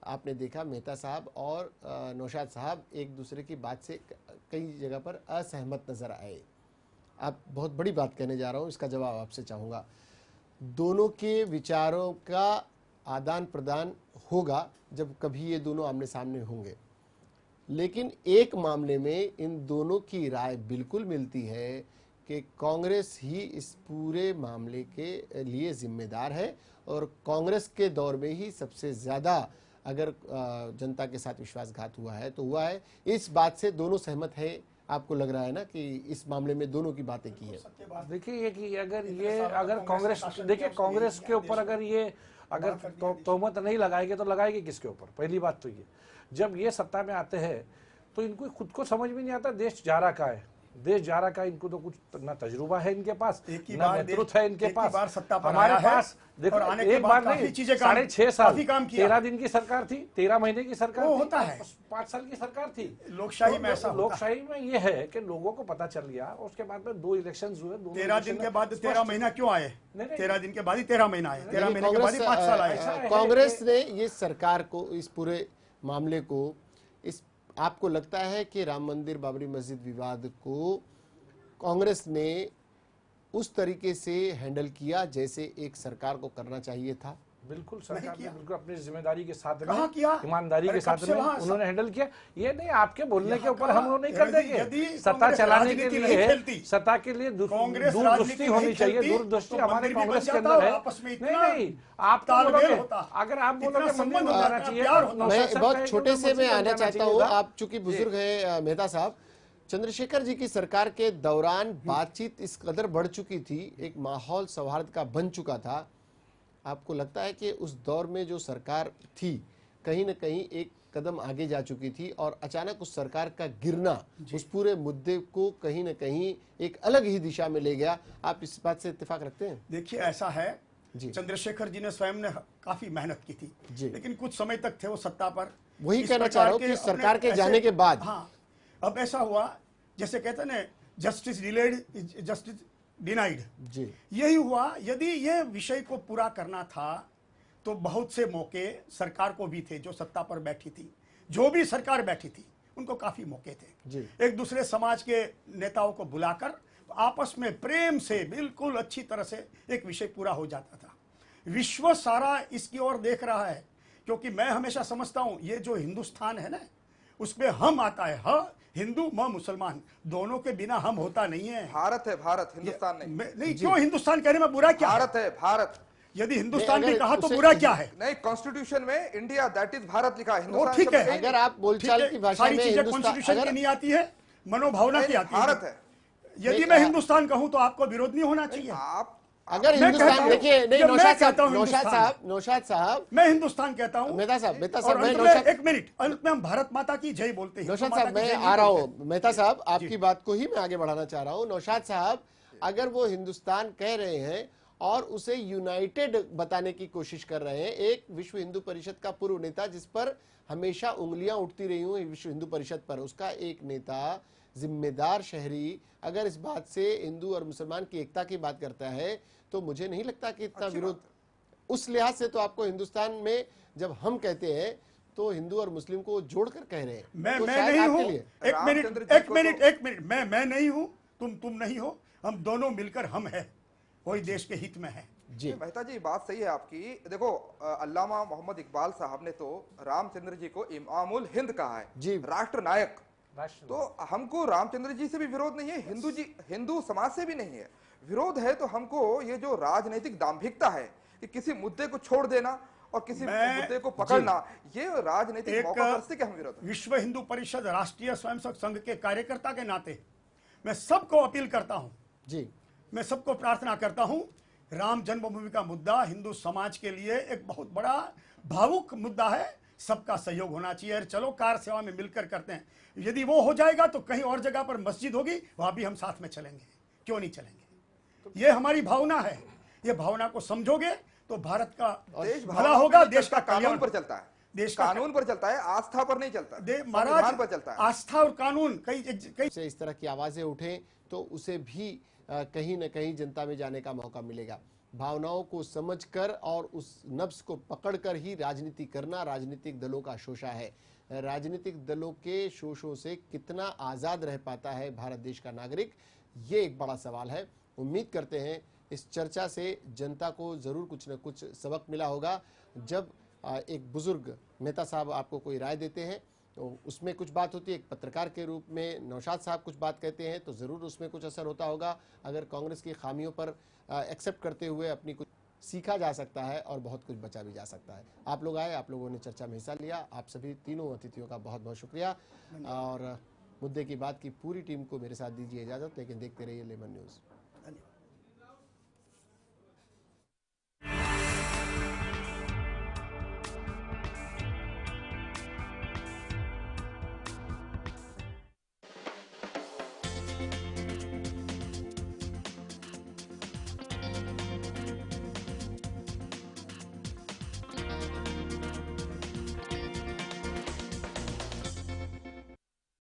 आपने देखा मेहता साहब और नौशाद साहब एक दूसरे की बात से कई जगह पर असहमत नजर आए। आप बहुत बड़ी बात कहने जा रहा हूं, इसका जवाब आपसे चाहूँगा। दोनों के विचारों का आदान प्रदान होगा जब कभी ये दोनों आमने सामने होंगे, लेकिन एक मामले में इन दोनों की राय बिल्कुल मिलती है कि कांग्रेस ही इस पूरे मामले के लिए जिम्मेदार है, और कांग्रेस के दौर में ही सबसे ज़्यादा अगर जनता के साथ विश्वासघात हुआ है तो हुआ है। इस बात से दोनों सहमत है, आपको लग रहा है ना कि इस मामले में दोनों की बातें की है। देखिए कि अगर कांग्रेस, देखिए कांग्रेस के ऊपर अगर तोहमत नहीं लगाएंगे तो लगाएगी किसके ऊपर? पहली बात तो ये, जब ये सत्ता में आते हैं तो इनको खुद को समझ में नहीं आता देश जा रहा कहाँ है, देश जा रहा का। इनको तो कुछ ना तजुर्बा है इनके पास, ना नेतृत्व है इनके पास। हमारे पास देखो, एक बार नहीं, 6.5 साल, 13 दिन की सरकार थी, 13 महीने की सरकार थी, होता है, 5 साल की सरकार थी। लोकशाही में ऐसा, लोकशाही में ये है कि लोगों को पता चल गया, उसके बाद में 2 इलेक्शन हुए। 13 दिन के बाद 13 महीना क्यों आए? 13 दिन के बाद ही 13 महीना आए, 13 महीने के बाद ही 5 साल आए। कांग्रेस ने ये सरकार को, इस पूरे मामले को, इस आपको लगता है कि राम मंदिर बाबरी मस्जिद विवाद को कांग्रेस ने उस तरीके से हैंडल किया जैसे एक सरकार को करना चाहिए था? बिल्कुल, सरकार ने बिल्कुल अपनी जिम्मेदारी के साथ में, किया? ईमानदारी के साथ में उन्होंने हैंडल किया। ये नहीं आपके बोलने के ऊपर हम लोग नहीं कर देंगे। सत्ता चलाने के लिए, सत्ता के लिए दूरदृष्टि होनी चाहिए। दूरदृष्टि हमारे कांग्रेस के अंदर है। नहीं, आप अगर आप बोलोगे मंदिर में जाना चाहिए। मैं बहुत छोटे से मैं आना चाहता हूँ, आप चूंकि बुजुर्ग है मेहता साहब, चंद्रशेखर जी की सरकार के दौरान बातचीत इस कदर बढ़ चुकी थी, एक माहौल सौहार्द का बन चुका था। आपको लगता है कि उस दौर में जो सरकार थी कहीं न कहीं एक कदम आगे जा चुकी थी, और अचानक उस सरकार का गिरना उस पूरे मुद्दे को कहीं न कहीं एक अलग ही दिशा में ले गया? आप इस बात से इत्तेफाक रखते हैं? देखिए, ऐसा है, चंद्रशेखर जी ने स्वयं ने काफी मेहनत की थी, लेकिन कुछ समय तक थे वो सत्ता पर। वही कहना चाह रहा हूँ कि सरकार के जाने के बाद, हाँ, अब ऐसा हुआ जैसे कहते हैं ना, जस्टिस डिलेड जस्टिस डिनाइड जी, यही हुआ। यदि ये विषय को पूरा करना था तो बहुत से मौके सरकार को भी थे, जो सत्ता पर बैठी थी, जो भी सरकार बैठी थी उनको काफी मौके थे जी। एक दूसरे समाज के नेताओं को बुलाकर आपस में प्रेम से बिल्कुल अच्छी तरह से एक विषय पूरा हो जाता था। विश्व सारा इसकी ओर देख रहा है, क्योंकि मैं हमेशा समझता हूं ये जो हिंदुस्तान है ना, उसमें हम आता है, हाँ, हिंदू म मुसलमान, दोनों के बिना हम होता नहीं है। भारत है, भारत, हिंदुस्तान नहीं। क्यों हिंदुस्तान कहने में बुरा क्या? भारत है, भारत। यदि हिंदुस्तान ने कहा तो बुरा क्या है? नहीं, कॉन्स्टिट्यूशन में इंडिया दैट इज भारत लिखा है। हिंदुस्तान ठीक है, अगर आप बोलचाल की भाषा में कॉन्स्टिट्यूशन की नहीं आती है, मनोभावना की आती है। भारत है। यदि मैं हिंदुस्तान कहूं तो आपको विरोध नहीं होना चाहिए। आप अगर हिंदुस्तान, देखिए, नहीं, नौशाद साहब, मैं हिंदुस्तान कहता हूं। मेहता साहब, एक मिनट, अंत में हम भारत माता की जय बोलते हैं। नौशाद साहब, मैं आ रहा हूं। मेहता साहब, आपकी बात को ही मैं आगे बढ़ाना चाह रहा हूं। नौशाद साहब, अगर वो हिंदुस्तान कह रहे हैं और उसे यूनाइटेड बताने की कोशिश कर रहे हैं, एक विश्व हिंदू परिषद का पूर्व नेता जिस पर हमेशा उंगलियां उठती रही हूं विश्व हिंदू परिषद पर, उसका एक नेता जिम्मेदार शहरी अगर इस बात से हिंदू और मुसलमान की एकता की बात करता है तो मुझे नहीं लगता कि इतना विरोध। उस लिहाज से तो आपको हिंदुस्तान में जब हम कहते हैं तो हिंदू और मुस्लिम को जोड़कर कह रहे हैं। मैं तो नहीं हूँ, एक मिनट, मैं नहीं हूँ, तुम नहीं हो, हम दोनों मिलकर हम है, वही देश के हित में है। जी मेहता जी, बात सही है आपकी। देखो, अल्लामा मोहम्मद इकबाल साहब ने तो रामचंद्र जी को इमामुल हिंद कहा है, जी, राष्ट्र नायक। तो हमको रामचंद्र जी से भी विरोध नहीं है, हिंदू समाज से भी नहीं है विरोध है। तो हमको ये जो राजनीतिक दाम्भिकता है कि किसी मुद्दे को छोड़ देना और किसी मुद्दे को पकड़ना, ये राजनीतिक मौकापरस्ती के हम विरोध। विश्व हिंदू परिषद राष्ट्रीय स्वयंसेवक संघ के कार्यकर्ता के नाते मैं सबको अपील करता हूं, जी, मैं सबको प्रार्थना करता हूं, राम जन्मभूमि का मुद्दा हिंदू समाज के लिए एक बहुत बड़ा भावुक मुद्दा है, सबका सहयोग होना चाहिए। चलो कार सेवा में मिलकर करते हैं, यदि वो हो जाएगा तो कहीं और जगह पर मस्जिद होगी, वहां भी हम साथ में चलेंगे, क्यों नहीं चलेंगे। ये हमारी भावना है, ये भावना को समझोगे तो भारत का देश भला होगा, देश का कानून पर चलता है, देश कानून पर चलता है, आस्था पर नहीं चलता, महाराज पर चलता है। आस्था और कानून कई से इस तरह की आवाजें उठें तो उसे भी कहीं न कहीं जनता में जाने का मौका मिलेगा। भावनाओं को समझकर और उस नब्ज को पकड़कर ही राजनीति करना राजनीतिक दलों का शोषा है। राजनीतिक दलों के शोषों से कितना आज़ाद रह पाता है भारत देश का नागरिक, ये एक बड़ा सवाल है। उम्मीद करते हैं इस चर्चा से जनता को ज़रूर कुछ न कुछ सबक मिला होगा। जब एक बुजुर्ग मेहता साहब आपको कोई राय देते हैं तो उसमें कुछ बात होती है, एक पत्रकार के रूप में नौशाद साहब कुछ बात कहते हैं तो ज़रूर उसमें कुछ असर होता होगा। अगर कांग्रेस की खामियों पर एक्सेप्ट करते हुए अपनी कुछ सीखा जा सकता है और बहुत कुछ बचा भी जा सकता है। आप लोग आए, आप लोगों ने चर्चा में हिस्सा लिया, आप सभी तीनों अतिथियों का बहुत बहुत शुक्रिया। और मुद्दे की बात की पूरी टीम को मेरे साथ दीजिए इजाज़त, लेकिन देखते रहिए लेमन न्यूज़।